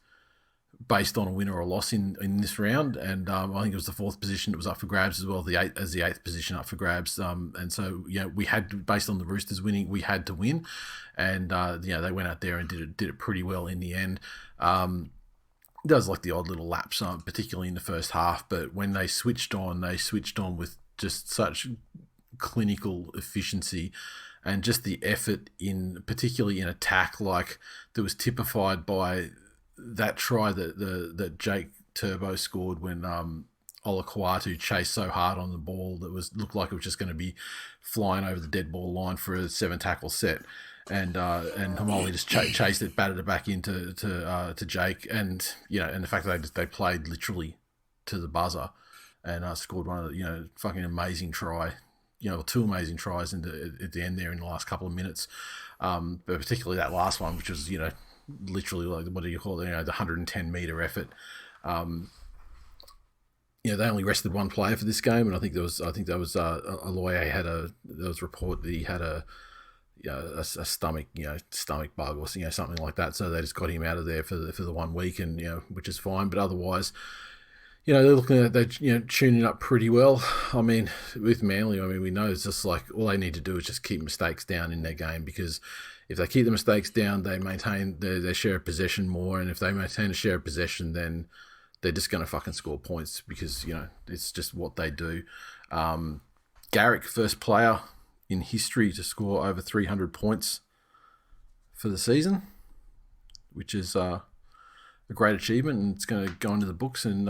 based on a win or a loss in this round. And I think it was the 4th position that was up for grabs as well, the 8th position up for grabs. And so, you know, we had to, based on the Roosters winning, we had to win. And, you know, they went out there and did it pretty well in the end. There was like the odd little lapse, particularly in the first half. But when they switched on with just such clinical efficiency and just the effort particularly in attack, like that was typified by that try that Jake Turbo scored when Olakwatu chased so hard on the ball that looked like it was just going to be flying over the dead ball line for a 7 tackle set. and Hamoli just chased it, batted it back into to Jake, and and the fact that they played literally to the buzzer, and scored one of the fucking amazing try, two amazing tries at the end there in the last couple of minutes, but particularly that last one, which was literally like, what do you call it? The 110-meter effort. They only rested one player for this game, and I think there was a lawyer there was a report that he had a stomach bug or something like that, so they just got him out of there for the 1 week, and which is fine. But otherwise, they're tuning up pretty well. I mean, with Manly, we know it's just like all they need to do is just keep mistakes down in their game, because if they keep the mistakes down, they maintain their share of possession more, and if they maintain a share of possession, then they're just going to fucking score points, because it's just what they do. Garrick, first player in history to score over 300 points for the season, which is a great achievement, and it's going to go into the books, and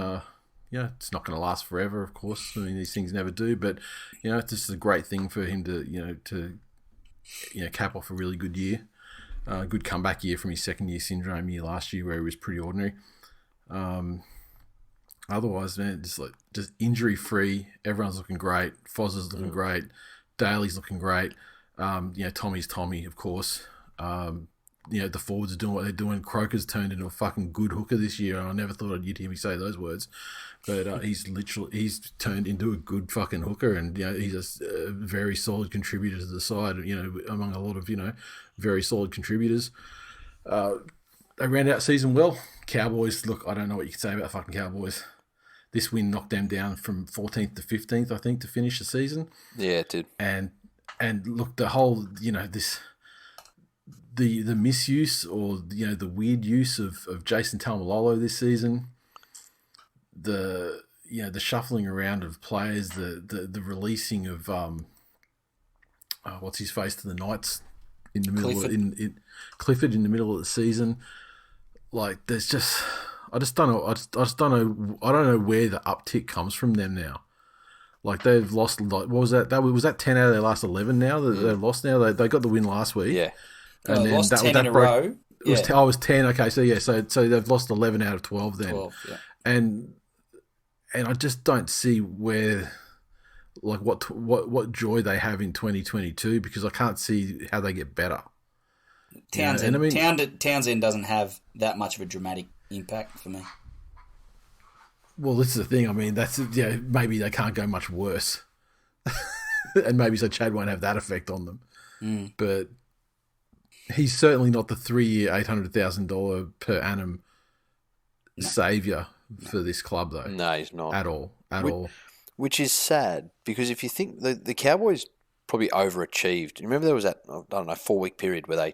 it's not going to last forever, of course. I mean, these things never do, but it's just a great thing for him to cap off a really good year, good comeback year from his second year syndrome year last year, where he was pretty ordinary. Otherwise, man, just injury free. Everyone's looking great. Foz is looking great. Daly's looking great. Tommy's Tommy, of course. The forwards are doing what they're doing. Croker's turned into a fucking good hooker this year. I never thought you'd hear me say those words, but he's turned into a good fucking hooker, and he's a very solid contributor to the side. Among a lot of very solid contributors. They ran out season well. Cowboys, look, I don't know what you can say about fucking Cowboys. This win knocked them down from 14th to 15th, I think, to finish the season. Yeah, it did. And look, the whole, the misuse, or the weird use of Jason Taumalolo this season, the shuffling around of players, the releasing of what's his face to the Knights in the middle Clifford. Clifford in the middle of the season. Like, there's just, I just don't know. I don't know. I don't know where the uptick comes from them now. Like, they've lost. Like, what was that? Was that 10 out of their last 11 now that they've lost now? They got the win last week. Yeah. And then lost 10 in a row. It was 10. Okay, so yeah, so they've lost 11 out of 12 then. 12, yeah. And I just don't see where, like, what joy they have in 2022, because I can't see how they get better. Townsend doesn't have that much of a dramatic impact for me. Well, this is the thing. I mean, maybe they can't go much worse, and maybe so Chad won't have that effect on them. But he's certainly not the 3-year, $800,000 per annum saviour for this club, though. No, he's not at all. Which is sad, because if you think the Cowboys probably overachieved. You remember there was that 4-week period where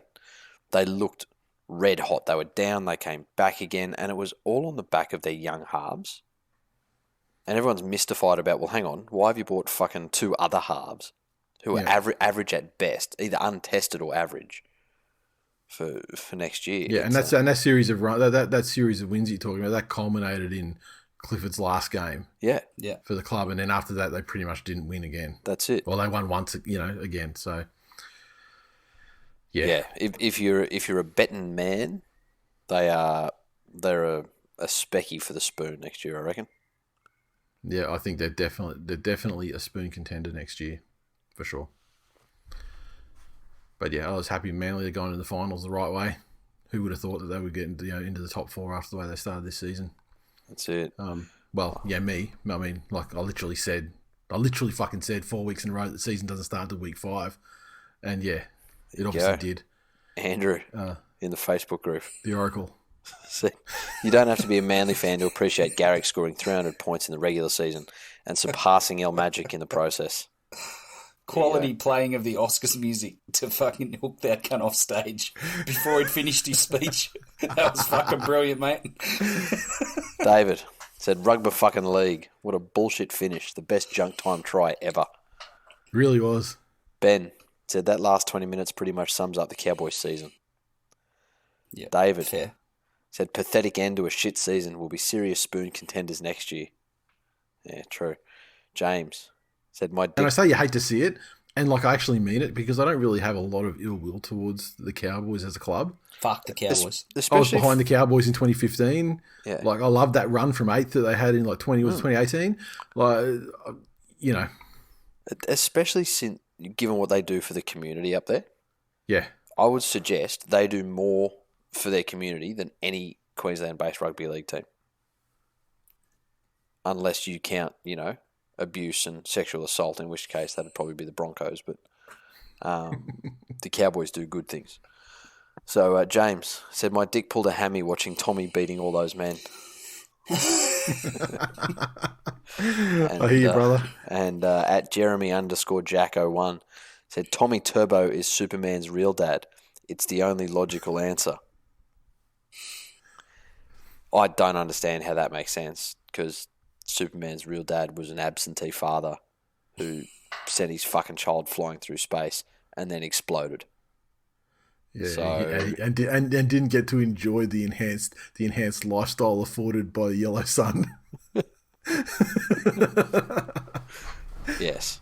they looked red hot. They were down, they came back again, and it was all on the back of their young halves. And everyone's mystified about, well, hang on, why have you bought fucking 2 other halves who are average at best, either untested or average for next year? Yeah, and that series of that series of wins you're talking about, that culminated in Clifford's last game. Yeah. For the club, and then after that, they pretty much didn't win again. That's it. Well, they won once, again. So. Yeah. If you're a betting man, they're a specky for the spoon next year, I reckon. Yeah, I think they're definitely a spoon contender next year, for sure. But yeah, I was happy Manly are going to the finals the right way. Who would have thought that they would get into the top 4 after the way they started this season? That's it. Well, yeah, me. I mean, like, I literally fucking said 4 weeks in a row that the season doesn't start until week 5, and yeah, it obviously did. Andrew in the Facebook group, the Oracle. See, you don't have to be a Manly fan to appreciate Garrick scoring 300 points in the regular season and surpassing El Magic in the process. Quality playing of the Oscars music to fucking hook that cunt off stage before he'd finished his speech. That was fucking brilliant, mate. David said, "Rugby fucking league. What a bullshit finish. The best junk time try ever." Really was. Ben said, "That last 20 minutes pretty much sums up the Cowboys season." Yeah, David fair. Said, "Pathetic end to a shit season. Will be serious spoon contenders next year." Yeah, true. James said, And I say you hate to see it. And like, I actually mean it, because I don't really have a lot of ill will towards the Cowboys as a club. Fuck the Cowboys. I was behind the Cowboys in 2015. Yeah. Like, I loved that run from 8th that they had in like 2018. Like, you know, especially since given what they do for the community up there. yeah. I would suggest they do more for their community than any Queensland-based rugby league team. Unless you count, abuse and sexual assault, in which case that'd probably be the Broncos. But the Cowboys do good things. So James said, my dick pulled a hammy watching Tommy beating all those men. I hear you, brother. And at Jeremy_Jack01 said, Tommy Turbo is Superman's real dad. It's the only logical answer. I don't understand how that makes sense, because Superman's real dad was an absentee father who sent his fucking child flying through space and then exploded. Yeah, So, and didn't get to enjoy the enhanced lifestyle afforded by the yellow sun. yes.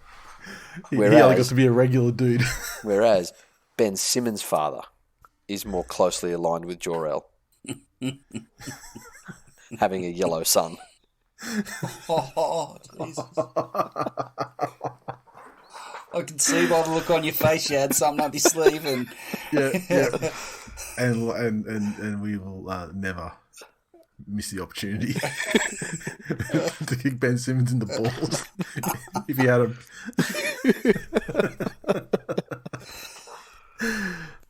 He only got to be a regular dude. Whereas Ben Simmons' father is more closely aligned with Jor-El, having a yellow sun. Oh, Jesus. I can see by the look on your face you had something up your sleeve, and yeah. And we will never miss the opportunity to kick Ben Simmons in the balls if he had him.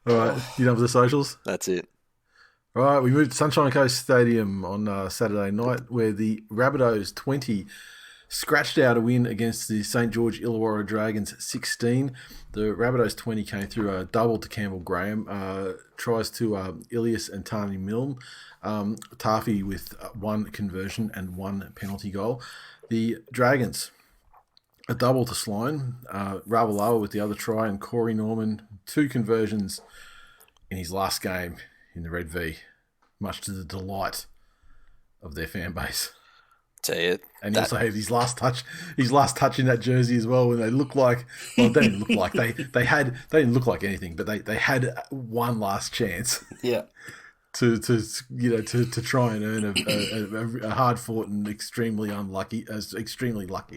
All right, you done with the socials? That's it. All right, we moved to Sunshine Coast Stadium on Saturday night, where the Rabbitohs 20 scratched out a win against the St. George Illawarra Dragons 16. The Rabbitohs 20 came through a double to Campbell Graham, tries to Ilias and Tani Milne, Tafi with one conversion and one penalty goal. The Dragons, a double to Sloan, Ravalawa with the other try, and Corey Norman, two conversions in his last game in the Red V, much to the delight of their fan base. Tell you, and he also had his last touch in that jersey as well, when they looked like, well, they didn't look like they didn't look like anything, but they had one last chance. Yeah. To try and earn a hard fought and extremely lucky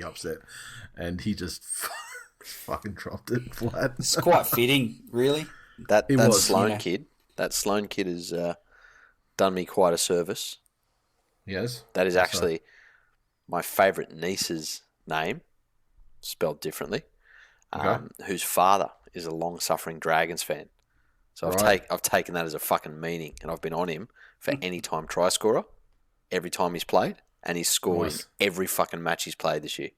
upset, and he just fucking dropped it flat. It's quite fitting, really. That Sloan kid has done me quite a service. Yes, that is actually my favourite niece's name, spelled differently. Okay. Whose father is a long-suffering Dragons fan. So I've taken that as a fucking meaning, and I've been on him for any time try scorer, every time he's played, and he's scoring every fucking match he's played this year.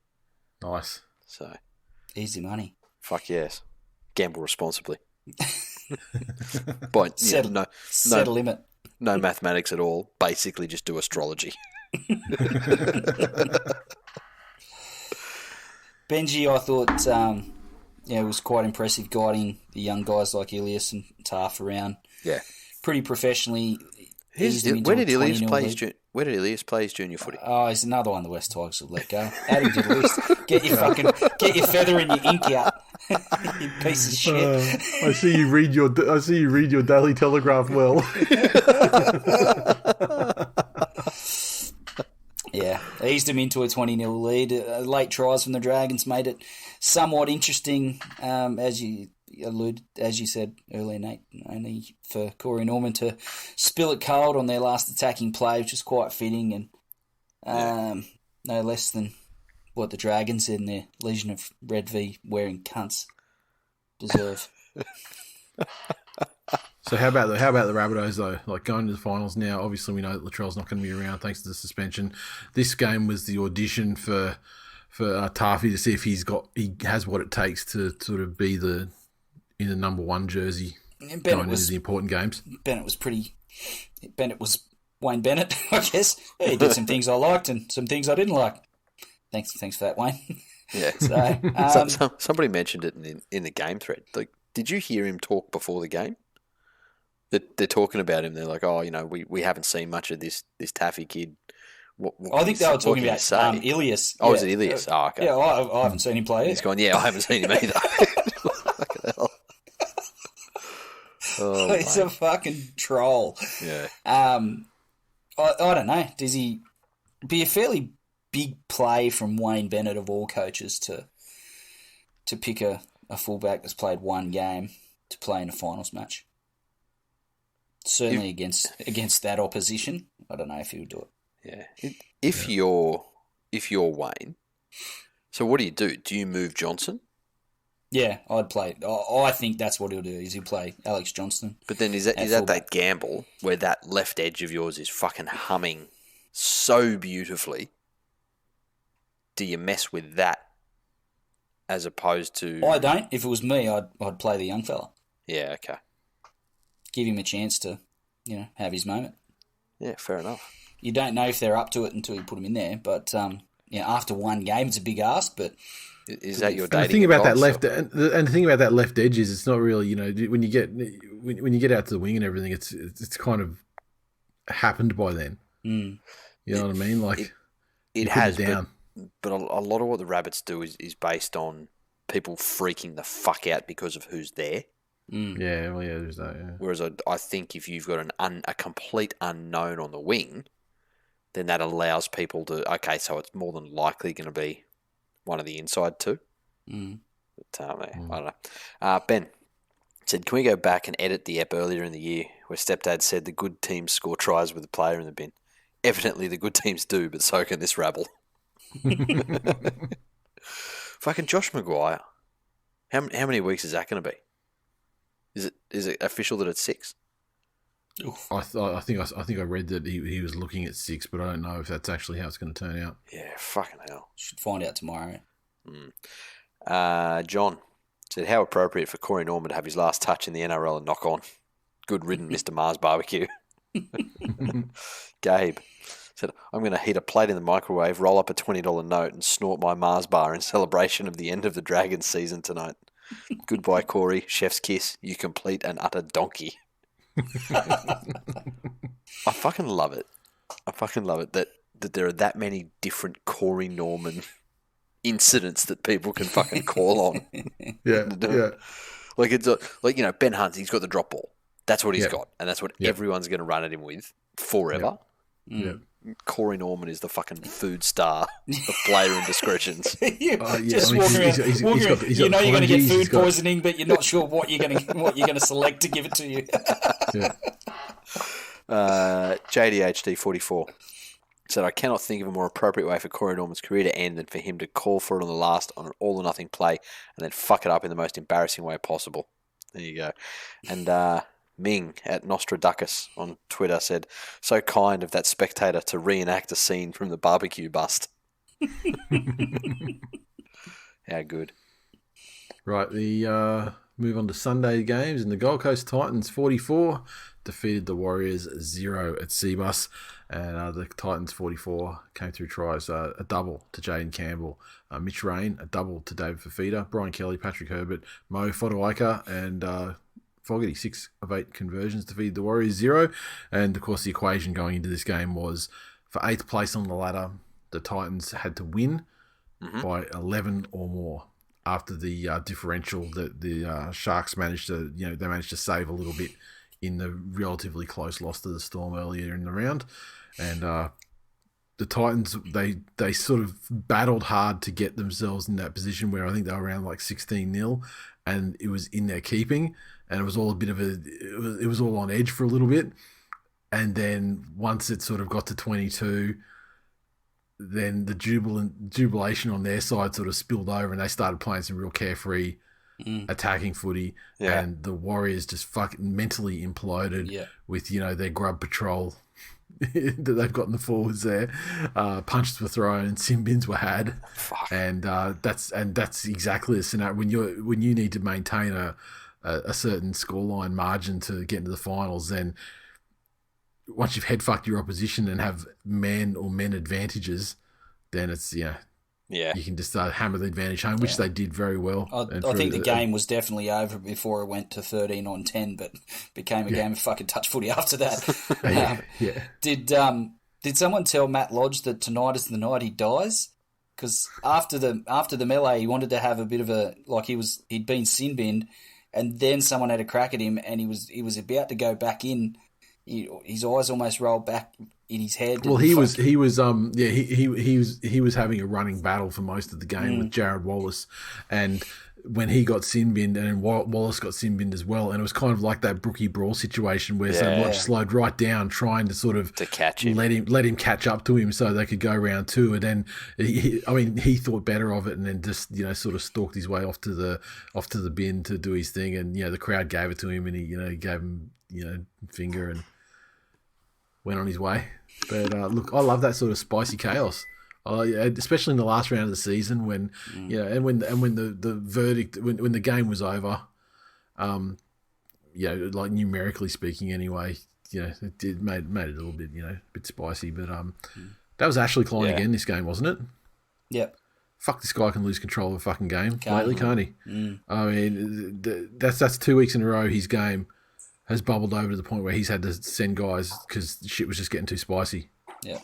Nice. So easy money. Fuck yes. Gamble responsibly. But set a limit. No mathematics at all. Basically, just do astrology. Benji, I thought, it was quite impressive guiding the young guys like Ilias and Taff around. Yeah, pretty professionally. Where did Ilias play his junior footy? Oh, he's another one the West Tigers will let go. Add him to the list. Get your feather and your ink out. You piece of shit. I see you read your Daily Telegraph well. Yeah, eased them into a 20-0 lead. Late tries from the Dragons made it somewhat interesting, as you said earlier, Nate. Only for Corey Norman to spill it cold on their last attacking play, which is quite fitting, and no less than what the Dragons in their Legion of Red V wearing cunts deserve. So how about the Rabbitohs though? Like, going to the finals now, obviously we know that Latrell's not going to be around thanks to the suspension. This game was the audition for Taffy to see if he has what it takes to sort of be in the number one jersey going into the important games. Bennett was Wayne Bennett, I guess. Yeah, he did some things I liked and some things I didn't like. Thanks for that, Wayne. Yeah. So, somebody mentioned it in the game thread. Like, did you hear him talk before the game? They're talking about him. They're like, oh, we haven't seen much of this Taffy kid. I think they were talking about say? Ilias. Oh, is it Ilias? Oh, okay. Yeah, I haven't seen him play. He's gone, I haven't seen him either. Fucking hell. Oh, He's a fucking troll. Yeah. I don't know. Does he be a fairly big play from Wayne Bennett of all coaches to pick a fullback that's played one game to play in a finals match? Certainly against that opposition. I don't know if he would do it. Yeah. If you're Wayne, so what do? Do you move Johnson? Yeah, I'd play. I think that's what he'll do. Is he'll play Alex Johnston. But then is that gamble where that left edge of yours is fucking humming so beautifully? Do you mess with that as opposed to? I don't. If it was me, I'd play the young fella. Yeah. Okay. Give him a chance to, have his moment. Yeah, fair enough. You don't know if they're up to it until you put him in there. But after one game, it's a big ask. But is that your dating? And the thing about that left, and the thing about that left edge is it's not really, when you get out to the wing and everything, it's kind of happened by then. Mm. You know what I mean? Like it has down. But a lot of what the Rabbits do is based on people freaking the fuck out because of who's there. Mm. Yeah, well, yeah, there's that. Yeah. Whereas I think if you've got a complete unknown on the wing, then that allows people to, okay, so it's more than likely going to be one of the inside two. Mm. But I don't know. Ben said, can we go back and edit the ep earlier in the year where Stepdad said the good teams score tries with a player in the bin? Evidently the good teams do, but so can this rabble. Fucking Josh Maguire. How many weeks is that going to be? Is it official that it's 6? I think I read that he was looking at 6, but I don't know if that's actually how it's going to turn out. Yeah, fucking hell. Should find out tomorrow. John said, how appropriate for Corey Norman to have his last touch in the NRL and knock on. Good ridden, Mr. Mars Barbecue. Gabe said, I'm going to heat a plate in the microwave, roll up a $20 note and snort my Mars bar in celebration of the end of the Dragons season tonight. Goodbye, Corey. Chef's kiss. You complete and utter donkey. I fucking love it. that there are that many different Corey Norman incidents that people can fucking call on. Yeah. Like it's Ben Hunt. He's got the drop ball. That's what he's got, and that's what everyone's going to run at him with forever. Yeah. Corey Norman is the fucking food star of player indiscretions. Just walking around. You're going to get food poisoning, but you're not sure what you're going to select to give it to you. JDHD 44 said, I cannot think of a more appropriate way for Corey Norman's career to end than for him to call for it on the last on an all or nothing play and then fuck it up in the most embarrassing way possible. There you go. And Ming at Nostradamus on Twitter said, so kind of that spectator to reenact a scene from the barbecue bust. How good. Right, the move on to Sunday games, and the Gold Coast Titans 44 defeated the Warriors 0 at Seabus, and the Titans 44 came through tries, a double to Jaden Campbell, Mitch Rain, a double to David Fafita, Brian Kelly, Patrick Herbert, Mo Fotuaika, and Fogarty, 6 of 8 conversions defeated the Warriors 0. And, of course, the equation going into this game was for 8th place on the ladder, the Titans had to win by 11 or more after the differential that the Sharks managed to, they managed to save a little bit in the relatively close loss to the Storm earlier in the round. And the Titans, they sort of battled hard to get themselves in that position where I think they were around like 16-0, and it was in their keeping. And it was all a bit of it was all on edge for a little bit. And then once it sort of got to 22, then the jubilation on their side sort of spilled over and they started playing some real carefree attacking footy. Yeah. And the Warriors just fucking mentally imploded with, their grub patrol that they've got in the forwards there. Punches were thrown and sin bins were had. Fuck. And that's exactly the scenario when you need to maintain a certain scoreline margin to get into the finals, then once you've head-fucked your opposition and have men advantages, then it's, you can just hammer the advantage home, which they did very well. I think the game was definitely over before it went to 13-10, but became a game of fucking touch footy after that. Did someone tell Matt Lodge that tonight is the night he dies? Because after the melee, he wanted to have a bit of a he'd been sin binned, and then someone had a crack at him, and he was about to go back in. His eyes almost rolled back in his head. Well, he was having a running battle for most of the game with Jared Wallace, and when he got sin binned and Wallace got sin binned as well, and it was kind of like that Brookie Brawl situation where so Lodge slowed right down, trying to sort of catch him, let him catch up to him so they could go round two, and then he thought better of it, and then just sort of stalked his way off to the bin to do his thing, and the crowd gave it to him, and he gave him finger and went on his way. But look, I love that sort of spicy chaos. Especially in the last round of the season when and when the verdict when the game was over, like numerically speaking anyway, it made it a little bit a bit spicy, but that was Ashley Klein again this game, wasn't it? Yep. Fuck, this guy can lose control of a fucking game lately, can't he? I mean, that's 2 weeks in a row his game has bubbled over to the point where he's had to send guys because shit was just getting too spicy. Yeah.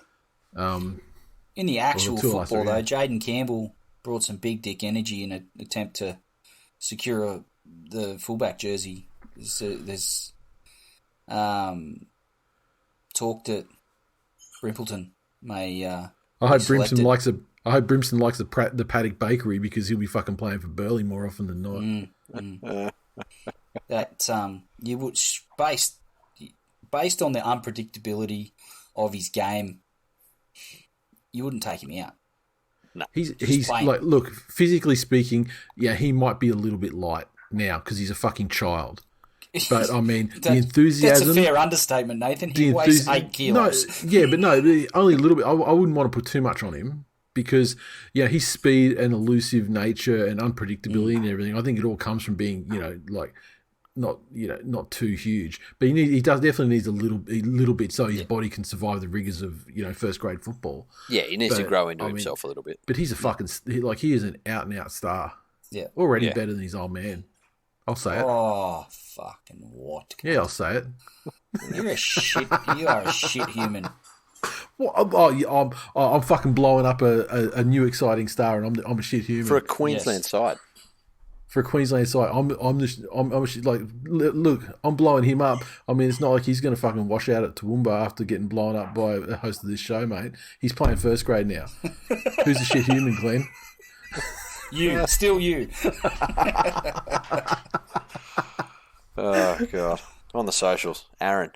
In the actual football, though, Jaden Campbell brought some big dick energy in an attempt to secure the fullback jersey. There's talk that Brimpleton may. I hope Brimson likes the Paddock Bakery because he'll be fucking playing for Burley more often than not. That you would based on the unpredictability of his game. You wouldn't take him out. No, he's like, look, physically speaking, he might be a little bit light now because he's a fucking child. But I mean, the enthusiasm. That's a fair understatement, Nathan. He weighs 8 kilos. No, only a little bit. I wouldn't want to put too much on him because his speed and elusive nature and unpredictability and everything. I think it all comes from being not too huge, but he definitely needs a little bit so his body can survive the rigors of first grade football. Yeah, he needs to grow into himself a little bit. But he's a fucking he is an out and out star. Yeah, already better than his old man. I'll say it. Oh, fucking what? Yeah, I'll say it. You are a shit human. Well, I'm fucking blowing up a new exciting star, and I'm a shit human for a Queensland side. For a Queensland side, I'm look, I'm blowing him up. I mean, it's not like he's going to fucking wash out at Toowoomba after getting blown up by a host of this show, mate. He's playing first grade now. Who's a shit human, Glenn? You, still you. Oh, God. On the socials, Aaron.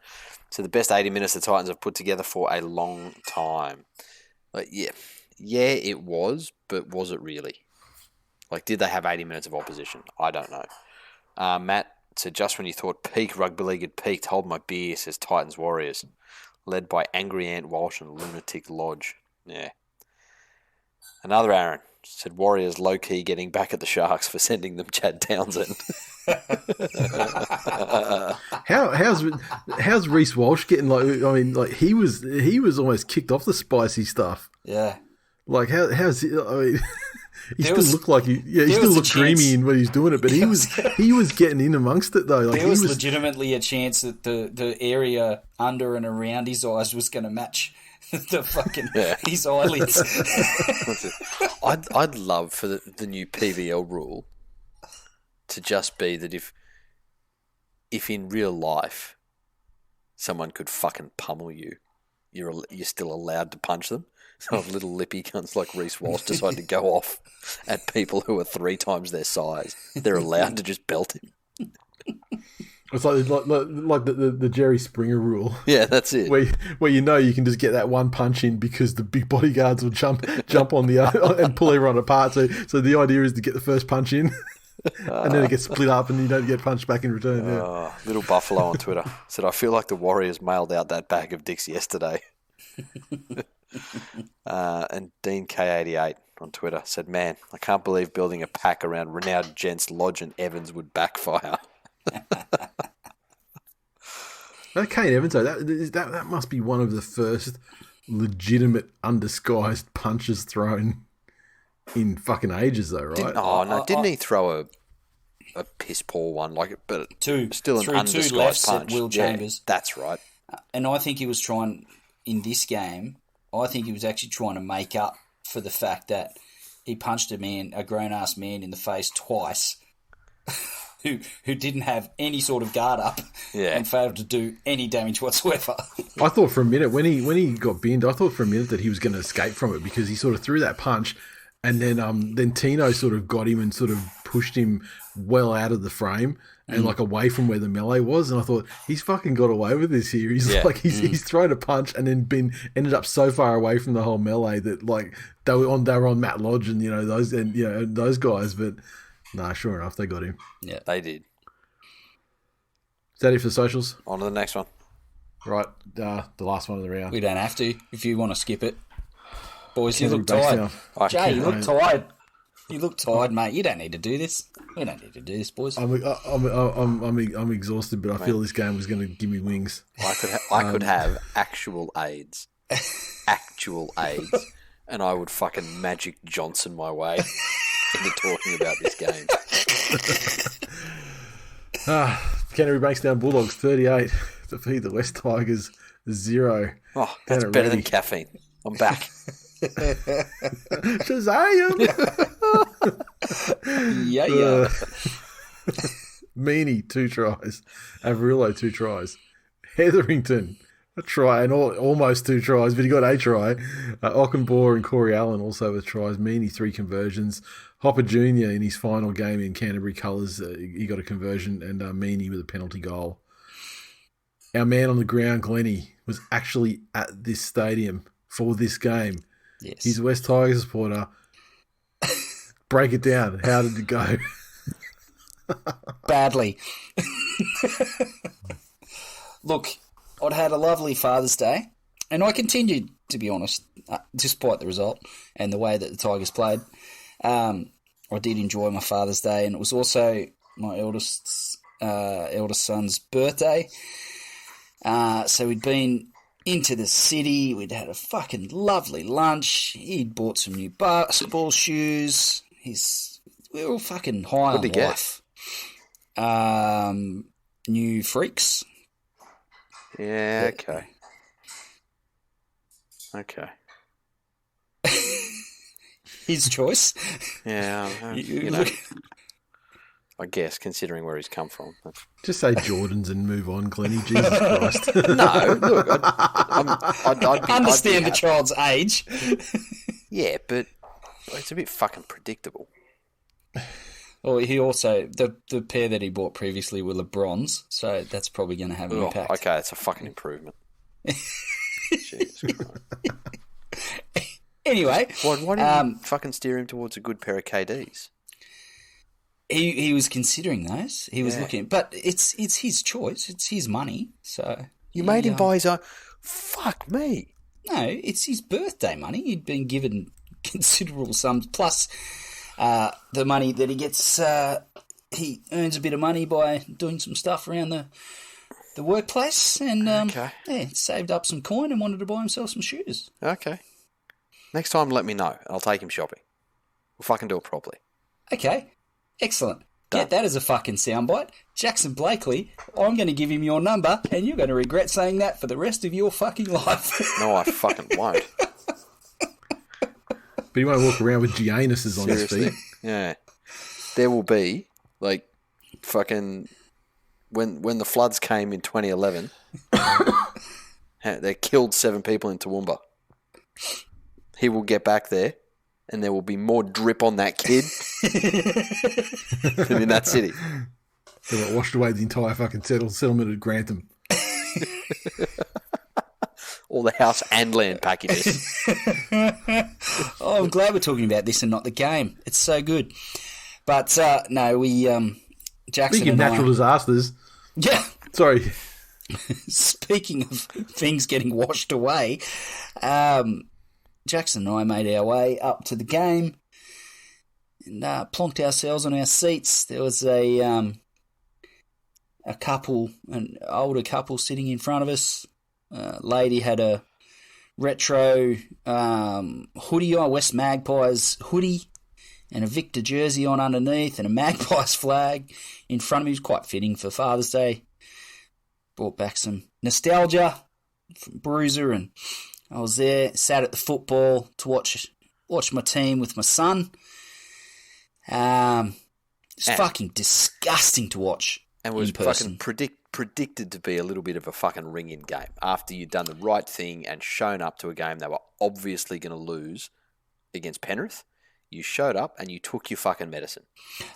So the best 80 minutes the Titans have put together for a long time. Like, yeah, it was, but was it really? Like, did they have 80 minutes of opposition? I don't know. Matt said, just when you thought peak rugby league had peaked, hold my beer, says Titans Warriors. Led by Angry Ant Walsh and Lunatic Lodge. Yeah. Another Aaron said, Warriors low-key getting back at the Sharks for sending them Chad Townsend. How's Reece Walsh getting he was almost kicked off the spicy stuff. Yeah. Like how's he, I mean he still looked like he still looked dreamy in when he's doing it, but he was getting in amongst it though. Like there was legitimately a chance that the area under and around his eyes was going to match the fucking his eyelids. I'd love for the new PVL rule to just be that if in real life someone could fucking pummel you, you're still allowed to punch them. So if little lippy cunts like Reece Walsh decide to go off at people who are 3 times their size, they're allowed to just belt him. It's like the Jerry Springer rule. Yeah, that's it. Where you can just get that one punch in because the big bodyguards will jump on the other and pull everyone apart. So the idea is to get the first punch in, and then it gets split up, and you don't get punched back in return. Yeah. Little Buffalo on Twitter said, "I feel like the Warriors mailed out that bag of dicks yesterday." And Dean K88 on Twitter said, "Man, I can't believe building a pack around renowned gents Lodge and Evans would backfire." That Kane Evans, though, that must be one of the first legitimate undisguised punches thrown in fucking ages, though, right? Didn't he throw a piss poor one still an undisguised punch? At Will Chambers. Yeah, that's right. And I think he was trying. in this game, I think he was actually trying to make up for the fact that he punched a grown-ass man in the face twice who didn't have any sort of guard up and failed to do any damage whatsoever. I thought for a minute, when he got binned, I thought for a minute that he was going to escape from it because he sort of threw that punch and then Tino sort of got him and sort of pushed him well out of the frame and like away from where the melee was. And I thought, he's fucking got away with this here. He's he's thrown a punch and then ended up so far away from the whole melee that like they were on Matt Lodge and those guys, but nah, sure enough, they got him. Yeah, they did. Is that it for the socials? On to the next one. Right, the last one of the round. We don't have to if you want to skip it. Boys, you look tired. Jay, you look tired. You look tired, mate. You don't need to do this. We don't need to do this, boys. I'm exhausted, but I feel this game was going to give me wings. I could have actual AIDS. Actual AIDS. And I would fucking Magic Johnson my way into talking about this game. Canterbury Bankstown Bulldogs 38 defeat the West Tigers 0. Oh, that's better than caffeine. I'm back. Shazam! Yeah. Meany 2 tries. Averillo 2 tries. Hetherington a try and almost 2 tries, but he got a try. Ockenbaugh and Corey Allen also with tries. Meany 3 conversions. Hopper Jr. in his final game in Canterbury colours, he got a conversion, and Meany with a penalty goal. Our man on the ground, Glenny, was actually at this stadium for this game. Yes. He's a West Tigers supporter. Break it down. How did it go? Badly. Look, I'd had a lovely Father's Day, and I continued, to be honest, despite the result and the way that the Tigers played. I did enjoy my Father's Day, and it was also my eldest son's birthday. So we'd been into the city. We'd had a fucking lovely lunch. He'd bought some new basketball shoes. We were all fucking high on life. New freaks. Yeah, okay. His choice. Yeah, I guess, considering where he's come from. Just say Jordans and move on, Glenny. Jesus Christ. No, look, I'd understand the child's age. Yeah, but it's a bit fucking predictable. Well, he also, the pair that he bought previously were LeBrons, so that's probably going to have an impact. Okay, it's a fucking improvement. Jesus Christ. Anyway. Why didn't you fucking steer him towards a good pair of KDs? He was considering those. He was looking, but it's his choice. It's his money. So you made him buy his own. Fuck me. No, it's his birthday money. He'd been given considerable sums plus the money that he gets. He earns a bit of money by doing some stuff around the workplace, and saved up some coin and wanted to buy himself some shoes. Okay. Next time, let me know. I'll take him shopping. We'll fucking do it properly. Okay. Excellent. Get that as a fucking soundbite. Jackson Blakely, I'm going to give him your number, and you're going to regret saying that for the rest of your fucking life. No, I fucking won't. But he won't walk around with Giannis's on his feet. Yeah. There will be, like, fucking... When the floods came in 2011, they killed 7 people in Toowoomba. He will get back there, and there will be more drip on that kid than in that city. They got washed away the entire fucking settlement at Grantham. All the house and land packages. Oh, I'm glad we're talking about this and not the game. It's so good. But no, we Jackson. Speaking of natural disasters. Yeah. Sorry. Speaking of things getting washed away, Jackson and I made our way up to the game and plonked ourselves on our seats. There was a couple, an older couple sitting in front of us. Lady had a retro hoodie on, West Magpies hoodie, and a Victor jersey on underneath, and a Magpies flag in front of me. It was quite fitting for Father's Day. Brought back some nostalgia. from Bruiser, and I was there, sat at the football to watch my team with my son. It's fucking disgusting to watch. And was in person. fucking predicted to be a little bit of a fucking ring-in game after you'd done the right thing and shown up to a game they were obviously going to lose against Penrith. You showed up and you took your fucking medicine.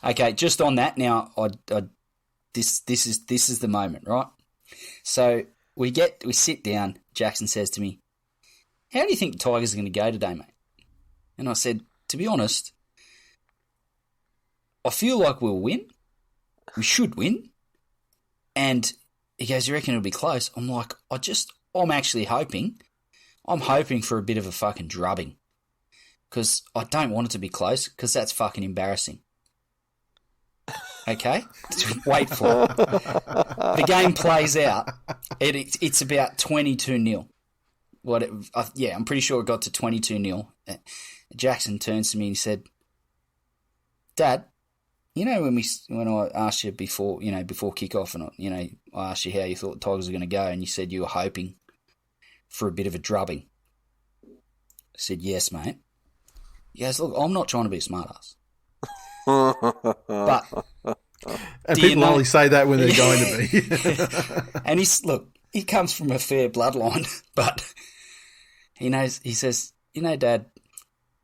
Okay, just on that now, this is the moment, right? So we sit down. Jackson says to me, "How do you think the Tigers are going to go today, mate?" And I said, "To be honest, I feel like we'll win. We should win." And he goes, "You reckon it'll be close?" I'm like, I'm actually hoping. I'm hoping for a bit of a fucking drubbing. Because I don't want it to be close, because that's fucking embarrassing. Okay? Wait for it. The game plays out. It's about 22-0. I'm pretty sure it got to 22-0. Jackson turns to me and he said, "Dad, you know when I asked you before kickoff, and I asked you how you thought the Tigers were going to go, and you said you were hoping for a bit of a drubbing." I said, "Yes, mate." He goes, "Look, I'm not trying to be a smartass, but and people only say that when they're going to be." And he comes from a fair bloodline, but he knows. He says, "Dad,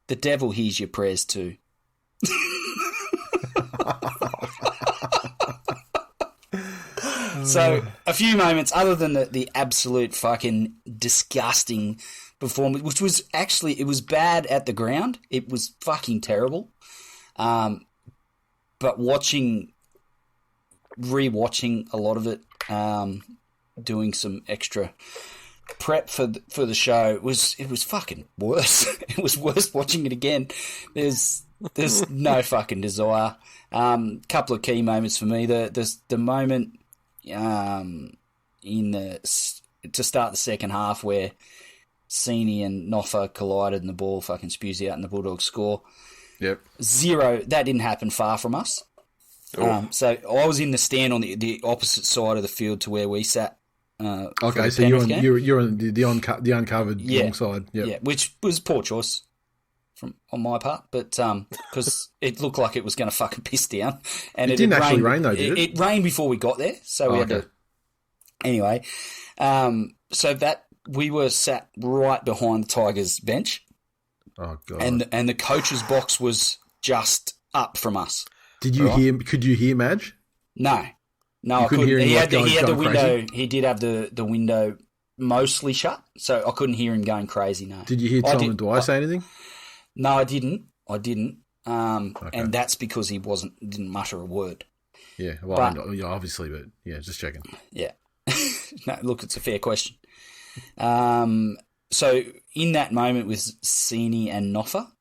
the devil hears your prayers too." So a few moments, other than the absolute fucking disgusting performance, which was actually, it was bad at the ground. It was fucking terrible. But rewatching a lot of it, doing some extra prep for the show, it was fucking worse. It was worse watching it again. There's no fucking desire. Couple of key moments for me. The moment to start the second half where Sini and Noffa collided and the ball fucking spews out and the Bulldogs score. Yep. 0. That didn't happen far from us. So I was in the stand on the opposite side of the field to where we sat. Okay, so you're on the uncovered long side. Yep. Yeah, which was poor choice on my part, but because it looked like it was going to fucking piss down, and it didn't actually rain though, did it? It rained before we got there, so we had to. Anyway, so that we were sat right behind the Tigers bench. Oh god! And the coach's box was just up from us. Did you hear? Could you hear Madge? No, I couldn't. He had the window. Crazy? He did have the window mostly shut, so I couldn't hear him going crazy. No. Did you hear Tom and Dwyer say anything? No, I didn't. And that's because he didn't mutter a word. Yeah, well, obviously, but yeah, just checking. Yeah. No, look, it's a fair question. So in that moment with Sini and Noffa,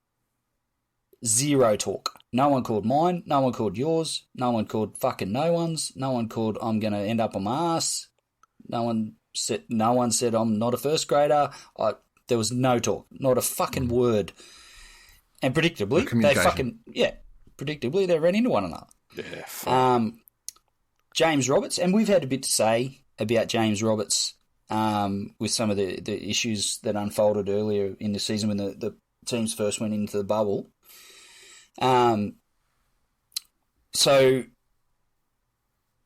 0 talk. No one called mine. No one called yours. No one called fucking no one's. No one called I'm going to end up on my ass. No one said I'm not a first grader. There was no talk. Not a fucking word. And predictably, they ran into one another. Yeah. James Roberts, and we've had a bit to say about James Roberts with some of the issues that unfolded earlier in the season when the teams first went into the bubble. So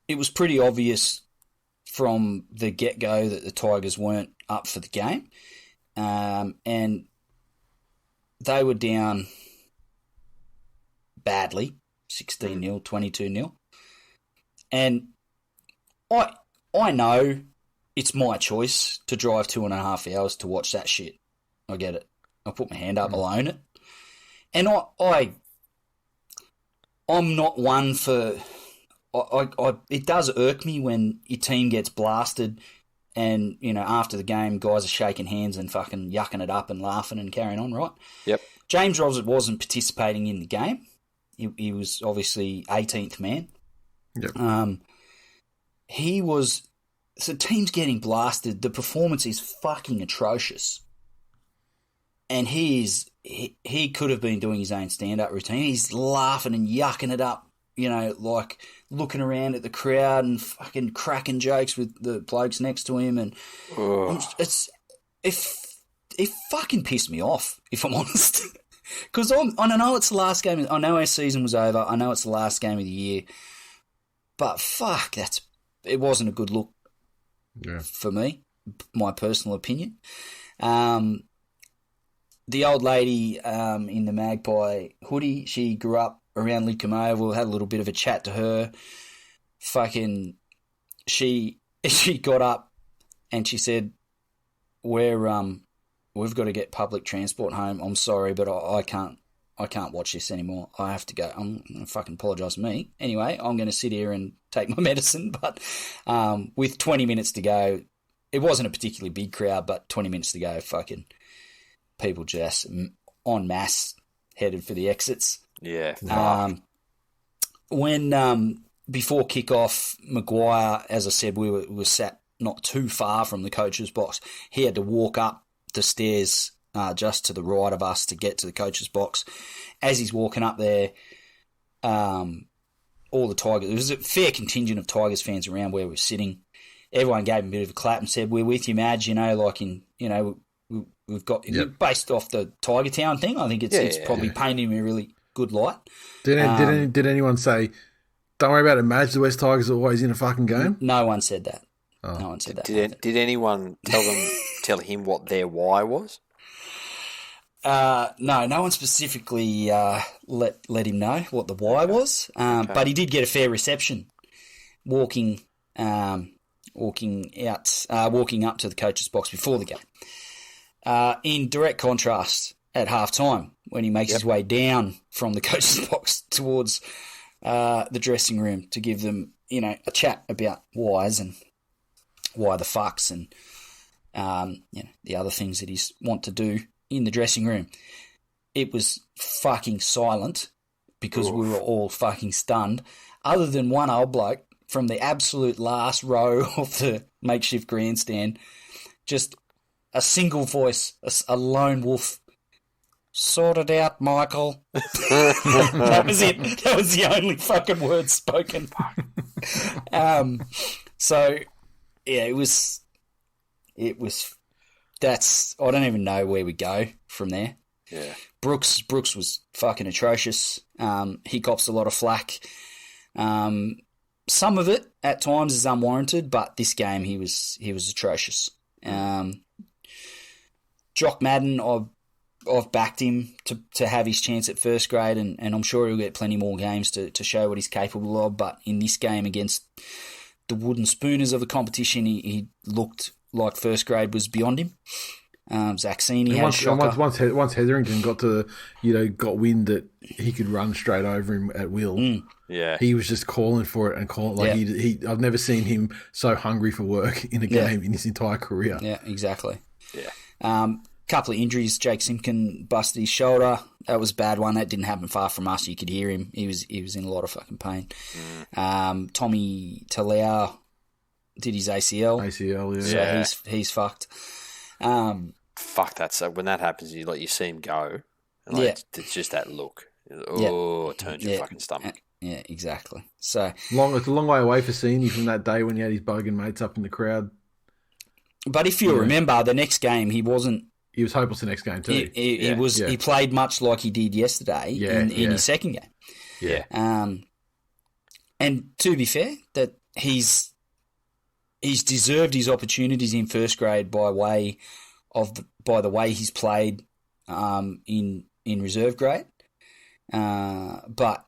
it was pretty obvious from the get-go that the Tigers weren't up for the game. And they were down badly, 16-0, 22-0. And I know it's my choice to drive 2.5 hours to watch that shit. I get it. I put my hand up, I'll own it. And I'm not one for... it does irk me when your team gets blasted and, after the game, guys are shaking hands and fucking yucking it up and laughing and carrying on, right? Yep. James Roberts wasn't participating in the game. He was obviously 18th man. Yep. He was... So team's getting blasted. The performance is fucking atrocious. And he could have been doing his own stand-up routine. He's laughing and yucking it up, like looking around at the crowd and fucking cracking jokes with the blokes next to him, and it fucking pissed me off, if I'm honest. Because I know it's the last game. I know our season was over. I know it's the last game of the year. But fuck, it wasn't a good look for me, my personal opinion. The old lady in the Magpie hoodie, she grew up around Lidcombe Oval, had a little bit of a chat to her. Fucking, she got up and she said, we've got to get public transport home. I'm sorry, but I can't watch this anymore. I have to go. I'm going to fucking apologise to me. Anyway, I'm going to sit here and take my medicine. But with 20 minutes to go, it wasn't a particularly big crowd, but 20 minutes to go, fucking people just en masse headed for the exits. Yeah. When before kickoff, Maguire, as I said, we were sat not too far from the coach's box. He had to walk up the stairs just to the right of us to get to the coach's box. As he's walking up there, all the Tigers, there was a fair contingent of Tigers fans around where we were sitting. Everyone gave him a bit of a clap and said, "We're with you, Madge." We've got based off the Tiger Town thing. I think it's probably painting him a really good light. Did anyone say, "Don't worry about it, Madge, the West Tigers are always in a fucking game"? No one said that. Oh. No one said that. Did anyone tell him what their why was? No one specifically let him know what the why was. But he did get a fair reception, walking up to the coach's box before the game. In direct contrast, at half time, when he makes his way down from the coach's box towards the dressing room to give them, a chat about whys and why the fucks and the other things that he's want to do in the dressing room. It was fucking silent because we were all fucking stunned, other than one old bloke from the absolute last row of the makeshift grandstand, just a single voice, a lone wolf. "Sort it out, Michael." That was it. That was the only fucking word spoken. So yeah, it was. That's. I don't even know where we go from there. Yeah. Brooks was fucking atrocious. He cops a lot of flack. Some of it at times is unwarranted, but this game he was atrocious. Jock Madden, I've backed him to have his chance at first grade, and I'm sure he'll get plenty more games to show what he's capable of. But in this game against the wooden spooners of the competition, he looked like first grade was beyond him. Zaxini had a shocker. Once Hetherington got wind that he could run straight over him at will. He was just calling for it and I've never seen him so hungry for work in a game in his entire career. Yeah, exactly. Yeah. Couple of injuries. Jake Simpkin busted his shoulder. That was a bad one. That didn't happen far from us. You could hear him. He was in a lot of fucking pain. Tommy Talau did his ACL. So he's fucked. Fuck that. So when that happens, you see him go. And it's just that look. It turns your fucking stomach. Yeah, exactly. So it's a long way away for seeing you from that day when he had his bogan mates up in the crowd. But if you remember, the next game he wasn't. He was hopeless the next game too. He played much like he did yesterday in his second game. Yeah. And to be fair, that he's deserved his opportunities in first grade by the way he's played in reserve grade. But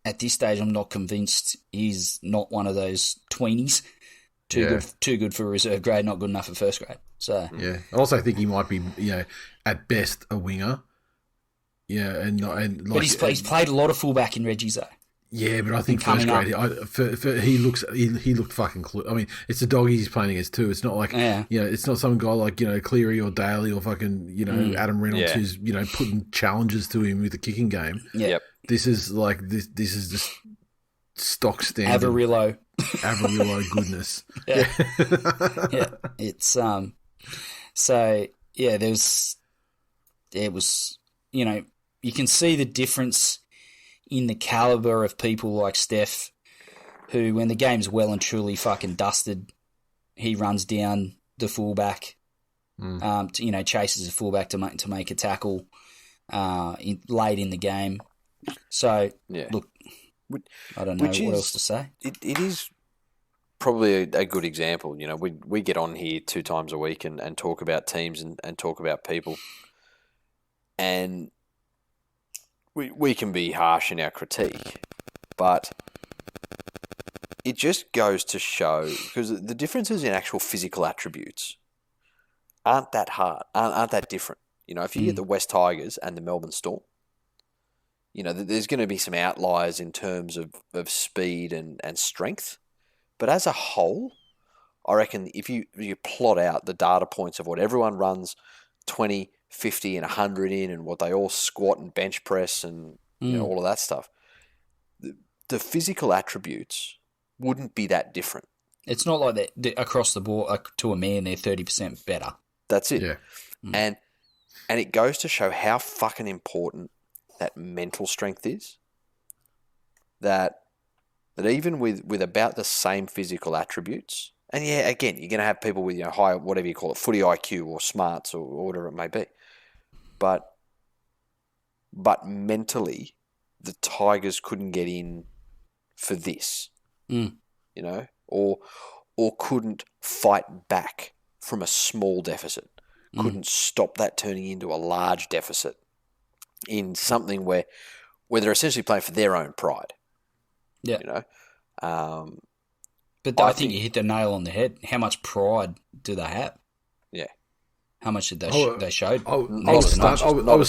at this stage, I'm not convinced he's not one of those tweenies. Too good for reserve grade, not good enough for first grade. So yeah, I also think he might be, at best a winger. Yeah, but he's played a lot of fullback in Reggie's though. Yeah, but I think first grade, he looked fucking. I mean, it's the doggies he's playing against too. It's not like it's not some guy like Cleary or Daly or fucking Adam Reynolds who's putting challenges to him with the kicking game. Yeah. Yep. This is this is just stock standard Avarillo goodness. Yeah. Yeah. It's so yeah, there was you can see the difference in the caliber of people like Steph, who, when the game's well and truly fucking dusted, he runs down the fullback, chases the fullback to make a tackle late in the game. So, look, I don't know what else to say. It is probably a good example. You know, we get on here 2 times a week and talk about teams and talk about people. And we can be harsh in our critique, but it just goes to show, because the differences in actual physical attributes aren't that hard, aren't that different. You know, if you get the West Tigers and the Melbourne Storm, you know, there's going to be some outliers in terms of speed and strength. But as a whole, I reckon if you plot out the data points of what everyone runs 20, 50 and 100 in, and what they all squat and bench press and you know, all of that stuff, the physical attributes wouldn't be that different. It's not like that across the board to a man they're 30% better. That's it. Yeah. And it goes to show how fucking important that mental strength is. That even with about the same physical attributes, and yeah, again, you're going to have people with, you know, high, whatever you call it, footy IQ or smarts or whatever it may be. But mentally, the Tigers couldn't get in for this, you know, or couldn't fight back from a small deficit, couldn't stop that turning into a large deficit in something where they're essentially playing for their own pride. Yeah. You know? But I think you hit the nail on the head. How much pride do they have? Yeah. How much did they showed? I was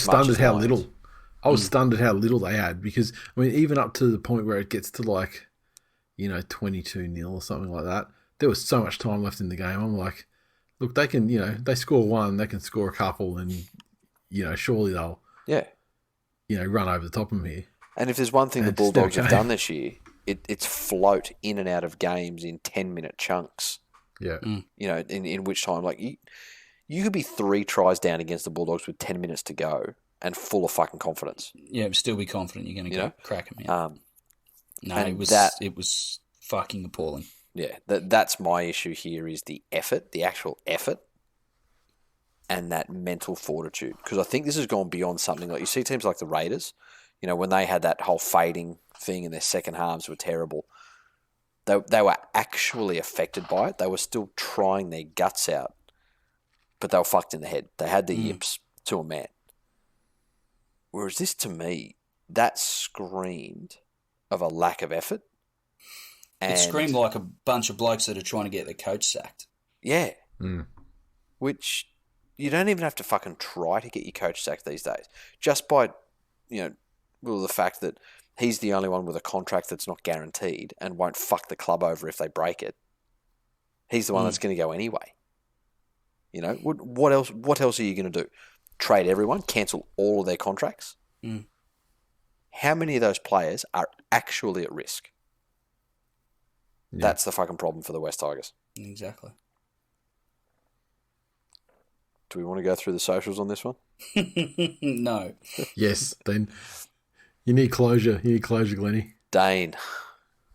stunned at how little. I was stunned at how little they had, because I mean, even up to the point where it gets to like, you know, 22-0 or something like that, there was so much time left in the game. I'm like, look, they can, you know, they score one, they can score a couple, and you know, surely they'll, you know, run over the top of them here. And if there's one thing the Bulldogs have done this year, it's float in and out of games in 10-minute chunks. Yeah. You know, in which time, like, you could be 3 tries down against the Bulldogs with 10 minutes to go and full of fucking confidence. Yeah, still be confident you're going to crack them. Yeah. No, and it was fucking appalling. Yeah, that's my issue here, is the effort, the actual effort, and that mental fortitude. Because I think this has gone beyond something like, you see teams like the Raiders, you know, when they had that whole fading thing and their second halves were terrible, they were actually affected by it. They were still trying their guts out, but they were fucked in the head. They had the yips to a man. Whereas this, to me, that screamed of a lack of effort. And it screamed like a bunch of blokes that are trying to get their coach sacked. Yeah. Which you don't even have to fucking try to get your coach sacked these days. Just by, you know, well, the fact that he's the only one with a contract that's not guaranteed and won't fuck the club over if they break it. He's the one that's going to go anyway. You know, what else? What else are you going to do? Trade everyone? Cancel all of their contracts? How many of those players are actually at risk? Yeah. That's the fucking problem for the West Tigers. Exactly. Do we want to go through the socials on this one? No. Yes, then you need closure. You need closure, Glennie. Dane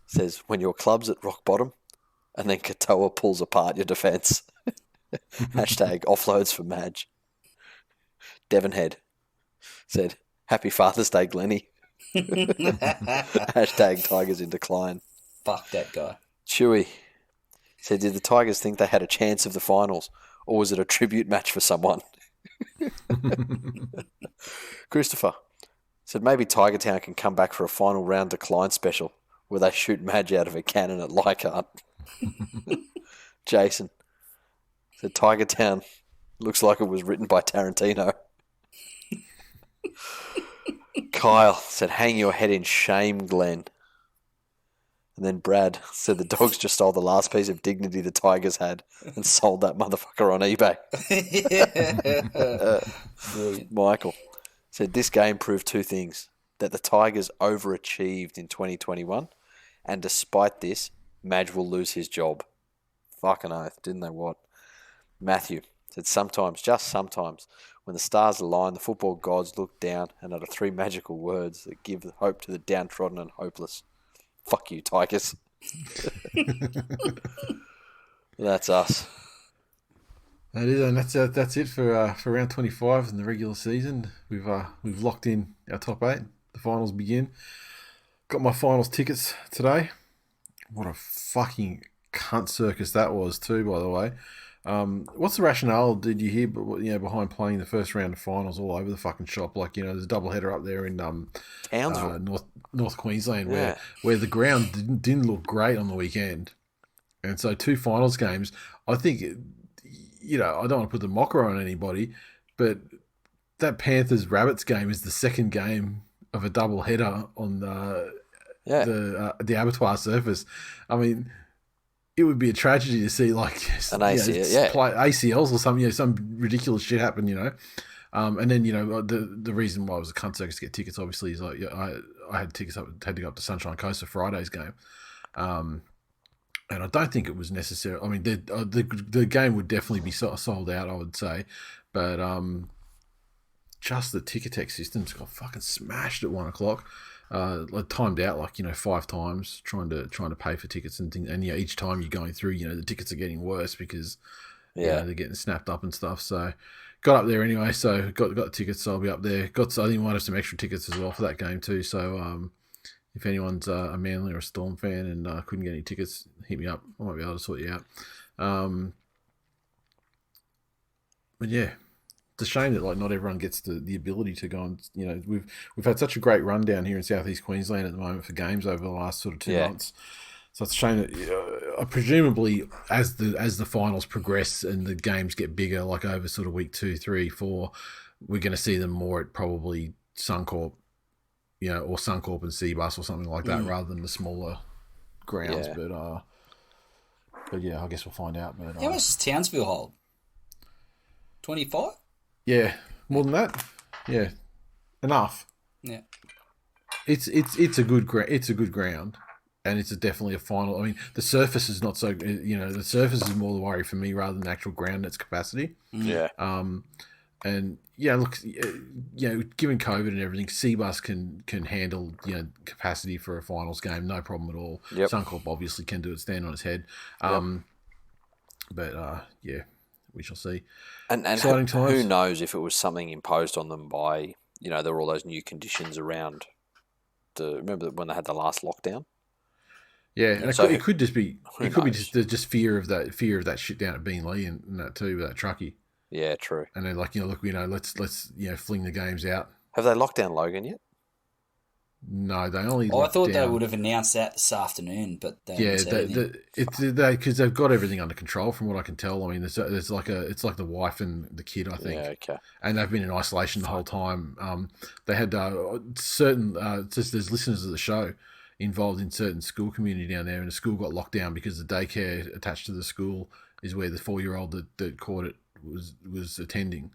says, when your club's at rock bottom and then Katoa pulls apart your defence. Hashtag offloads for Madge. Devonhead said, Happy Father's Day, Glennie. Hashtag Tigers in decline. Fuck that guy. Chewy said, did the Tigers think they had a chance of the finals, or was it a tribute match for someone? Christopher said, maybe Tiger Town can come back for a final round decline special where they shoot Madge out of a cannon at Leichhardt. Jason said, Tiger Town looks like it was written by Tarantino. Kyle said, hang your head in shame, Glen. And then Brad said, the Dogs just stole the last piece of dignity the Tigers had and sold that motherfucker on eBay. Michael said, this game proved 2 things. That the Tigers overachieved in 2021, and despite this, Madge will lose his job. Fucking oath, didn't they what? Matthew Said sometimes, just sometimes, when the stars align, the football gods look down and utter three magical words that give hope to the downtrodden and hopeless. Fuck you, Tigers. That's us. That is, and that's it for round 25 in the regular season. We've locked in our top 8. The finals begin. Got my finals tickets today. What a fucking cunt circus that was too, by the way. What's the rationale, did you hear, behind playing the first round of finals all over the fucking shop? Like, there's a double header up there in Townsville. North Queensland where the ground didn't look great on the weekend. And so 2 finals games, I think, I don't want to put the mocker on anybody, but that Panthers-Rabbits game is the second game of a double header on the abattoir surface. I mean, it would be a tragedy to see like an ACL, ACLs or something, some ridiculous shit happen, and then the reason why it was a cunt circus to get tickets, obviously, is like I had tickets had to go up to Sunshine Coast for Friday's game, and I don't think it was necessary. I mean, the game would definitely be sold out, I would say, but just the Ticketek systems got fucking smashed at 1 o'clock. Timed out 5 times trying to pay for tickets and things, and each time you're going through, the tickets are getting worse because they're getting snapped up and stuff. So got up there anyway. So got the tickets. So I'll be up there. I think might have some extra tickets as well for that game too. So if anyone's a Manly or a Storm fan and couldn't get any tickets, hit me up. I might be able to sort you out. But yeah. It's a shame that not everyone gets the ability to go and we've had such a great run down here in southeast Queensland at the moment for games over the last sort of 2 months. So it's a shame that presumably as the finals progress and the games get bigger, like over sort of week 2, 3, 4, we're going to see them more at probably Suncorp, or Suncorp and Seabus or something like that, rather than the smaller grounds. Yeah. But yeah, I guess we'll find out. But how much does Townsville hold? 25. Yeah, more than that. Yeah, enough. Yeah, it's a good ground, and it's definitely a final. I mean, the surface is not so. The surface is more the worry for me rather than the actual ground and its capacity. Yeah. And look, given COVID and everything, Seabus can handle capacity for a finals game, no problem at all. Yep. Suncorp obviously can do it, stand on its head. But we shall see. And exciting times. Who knows if it was something imposed on them by, there were all those new conditions around remember when they had the last lockdown? Yeah, and it could just be, just fear of that shit down at Beanley and that too, with that truckie. Yeah, true. And they're like, let's fling the games out. Have they locked down Logan yet? No, they only. I thought they would have announced that this afternoon, but because they've got everything under control, from what I can tell. I mean, it's like the wife and the kid, I think. Yeah, okay. And they've been in isolation the whole time. They had certain there's listeners of the show involved in certain school community down there, and the school got locked down because the daycare attached to the school is where the 4-year-old that caught it was attending,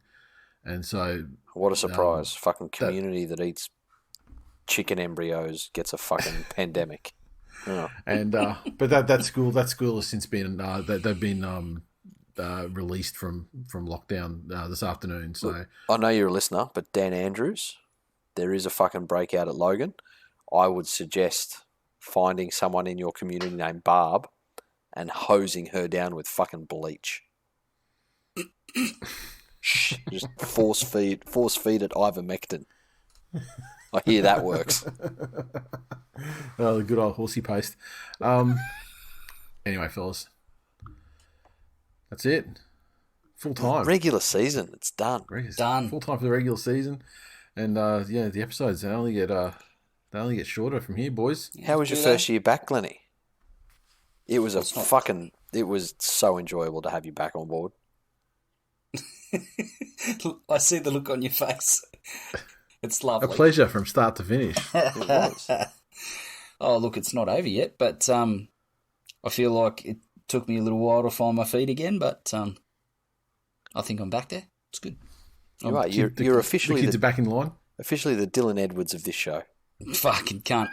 and so what a surprise! Fucking community that eats chicken embryos gets a fucking pandemic. Oh. And but that school has since been they've been released from lockdown this afternoon. So I know you're a listener, but Dan Andrews, there is a fucking breakout at Logan. I would suggest finding someone in your community named Barb and hosing her down with fucking bleach. Just force feed it ivermectin. I hear that works. Oh, the good old horsey paste. Anyway, fellas, that's it. Full time. Regular season. It's done. Done. Full time for the regular season, and the episodes they only get shorter from here, boys. How was your first year back, Glennie? It was It was so enjoyable to have you back on board. I see the look on your face. It's lovely. A pleasure from start to finish. It was. Oh, look, it's not over yet, but I feel like it took me a little while to find my feet again, but I think I'm back there. It's good. You are. You're officially the kids are back in line. Officially the Dylan Edwards of this show. Fucking cunt.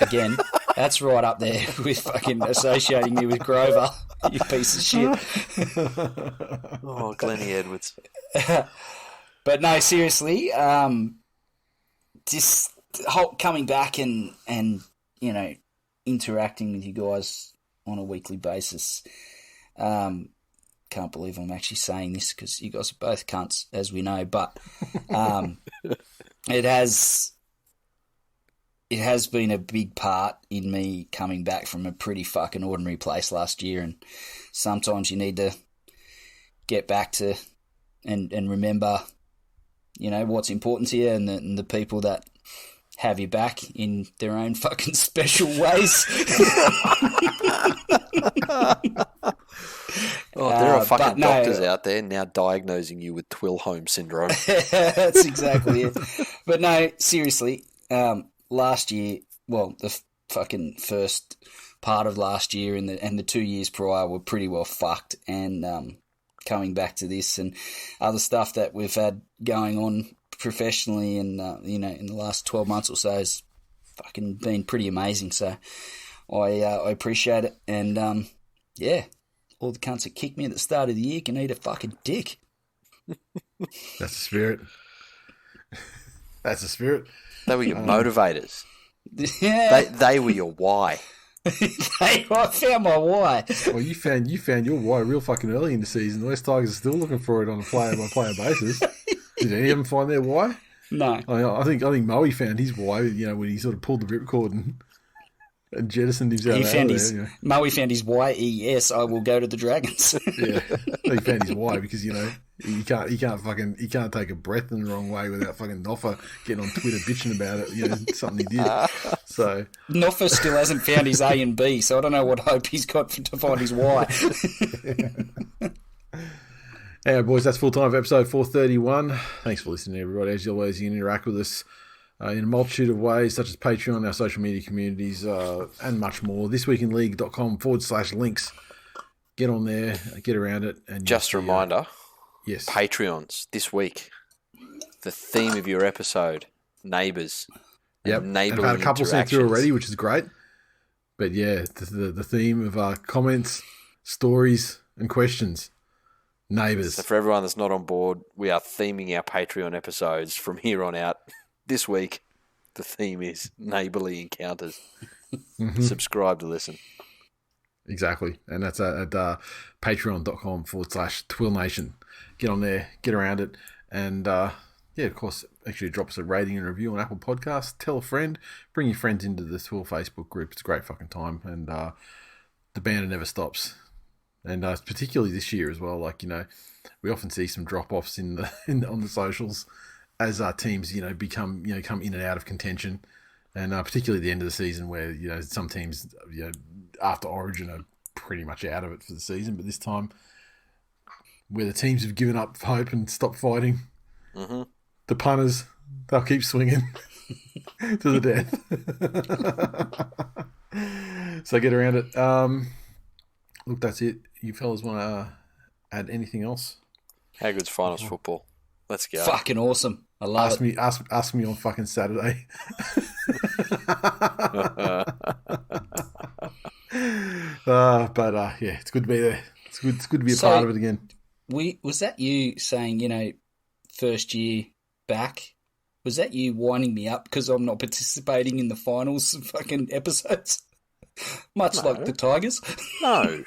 Again, that's right up there with fucking associating me with Grover, you piece of shit. Oh, Glennie Edwards. But no, seriously, just coming back and you know, interacting with you guys on a weekly basis. Can't believe I'm actually saying this because you guys are both cunts, as we know. But it has been a big part in me coming back from a pretty fucking ordinary place last year. And sometimes you need to get back to and remember, you know, what's important to you and the people that have you back in their own fucking special ways. There are fucking doctors out there now diagnosing you with TWiL home syndrome. That's exactly it. But no, seriously, last year, well, the fucking first part of last year and the 2 years prior were pretty well fucked. And coming back to this and other stuff that we've had going on professionally and, you know, in the last 12 months or so has fucking been pretty amazing. So I appreciate it. And, yeah, all the cunts that kicked me at the start of the year can eat a fucking dick. That's the spirit. That's the spirit. They were your motivators. Yeah. They were your why. I found my why. Well, you found your why real fucking early in the season. The West Tigers are still looking for it on a player-by-player basis. Did any of them find their why? No. I think Moe found his why, you know, when he sort of pulled the ripcord and jettisoned himself out of there. You know. Moe found his YES, I will go to the Dragons. Yeah, he found his why because, you know, he can't take a breath in the wrong way without fucking Noffa getting on Twitter bitching about it. You know, something he did. So Noffa still hasn't found his A and B, so I don't know what hope he's got to find his Y. Anyway, boys, that's full time for episode 431. Thanks for listening, everybody. As always, you can interact with us in a multitude of ways, such as Patreon, our social media communities, and much more. thisweekinleague.com/links. Get on there, get around it. And just a reminder, yes, Patreons this week. The theme of your episode, neighbours. Yep, and I've had a couple sent through already, which is great. But yeah, the theme of comments, stories, and questions. Neighbours. So for everyone that's not on board, we are theming our Patreon episodes from here on out. This week, the theme is neighbourly encounters. Mm-hmm. Subscribe to listen. Exactly. And that's at patreon.com/TWiL Nation. Get on there, get around it. And yeah, of course, actually drop us a rating and review on Apple Podcasts. Tell a friend. Bring your friends into the TWiL Facebook group. It's a great fucking time. And the banner never stops. And particularly this year as well, like, you know, we often see some drop-offs on the socials as our teams, you know, come in and out of contention, and particularly at the end of the season where, you know, some teams, you know, after Origin are pretty much out of it for the season, but this time where the teams have given up hope and stopped fighting, mm-hmm. The punters, they'll keep swinging to the death. So get around it. Look, that's it. You fellas want to add anything else? How good's finals football? Let's go. Fucking awesome. I love it. Ask me on fucking Saturday. But yeah, it's good to be there. It's good to be a part of it again. Was that you saying, you know, first year back? Was that you winding me up because I'm not participating in the finals fucking episodes? Much like the Tigers? No.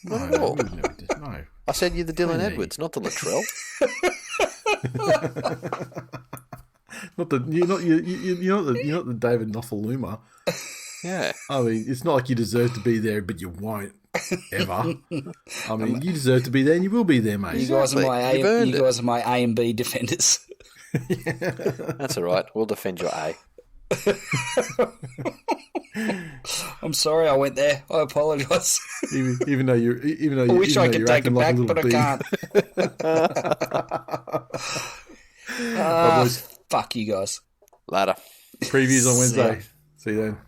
Not at all. No. I said you're the Dylan Edwards, not the Latrell. You're not the David Nofaluma. Yeah. I mean, it's not like you deserve to be there, but you won't ever. I mean, you deserve to be there, and you will be there, mate. You guys are my A and B defenders. Yeah. That's all right. We'll defend your A. I'm sorry I went there. I apologise. Even though I wish I could take it back, but I can't. Fuck you guys. Later. Previews on Wednesday. See you then.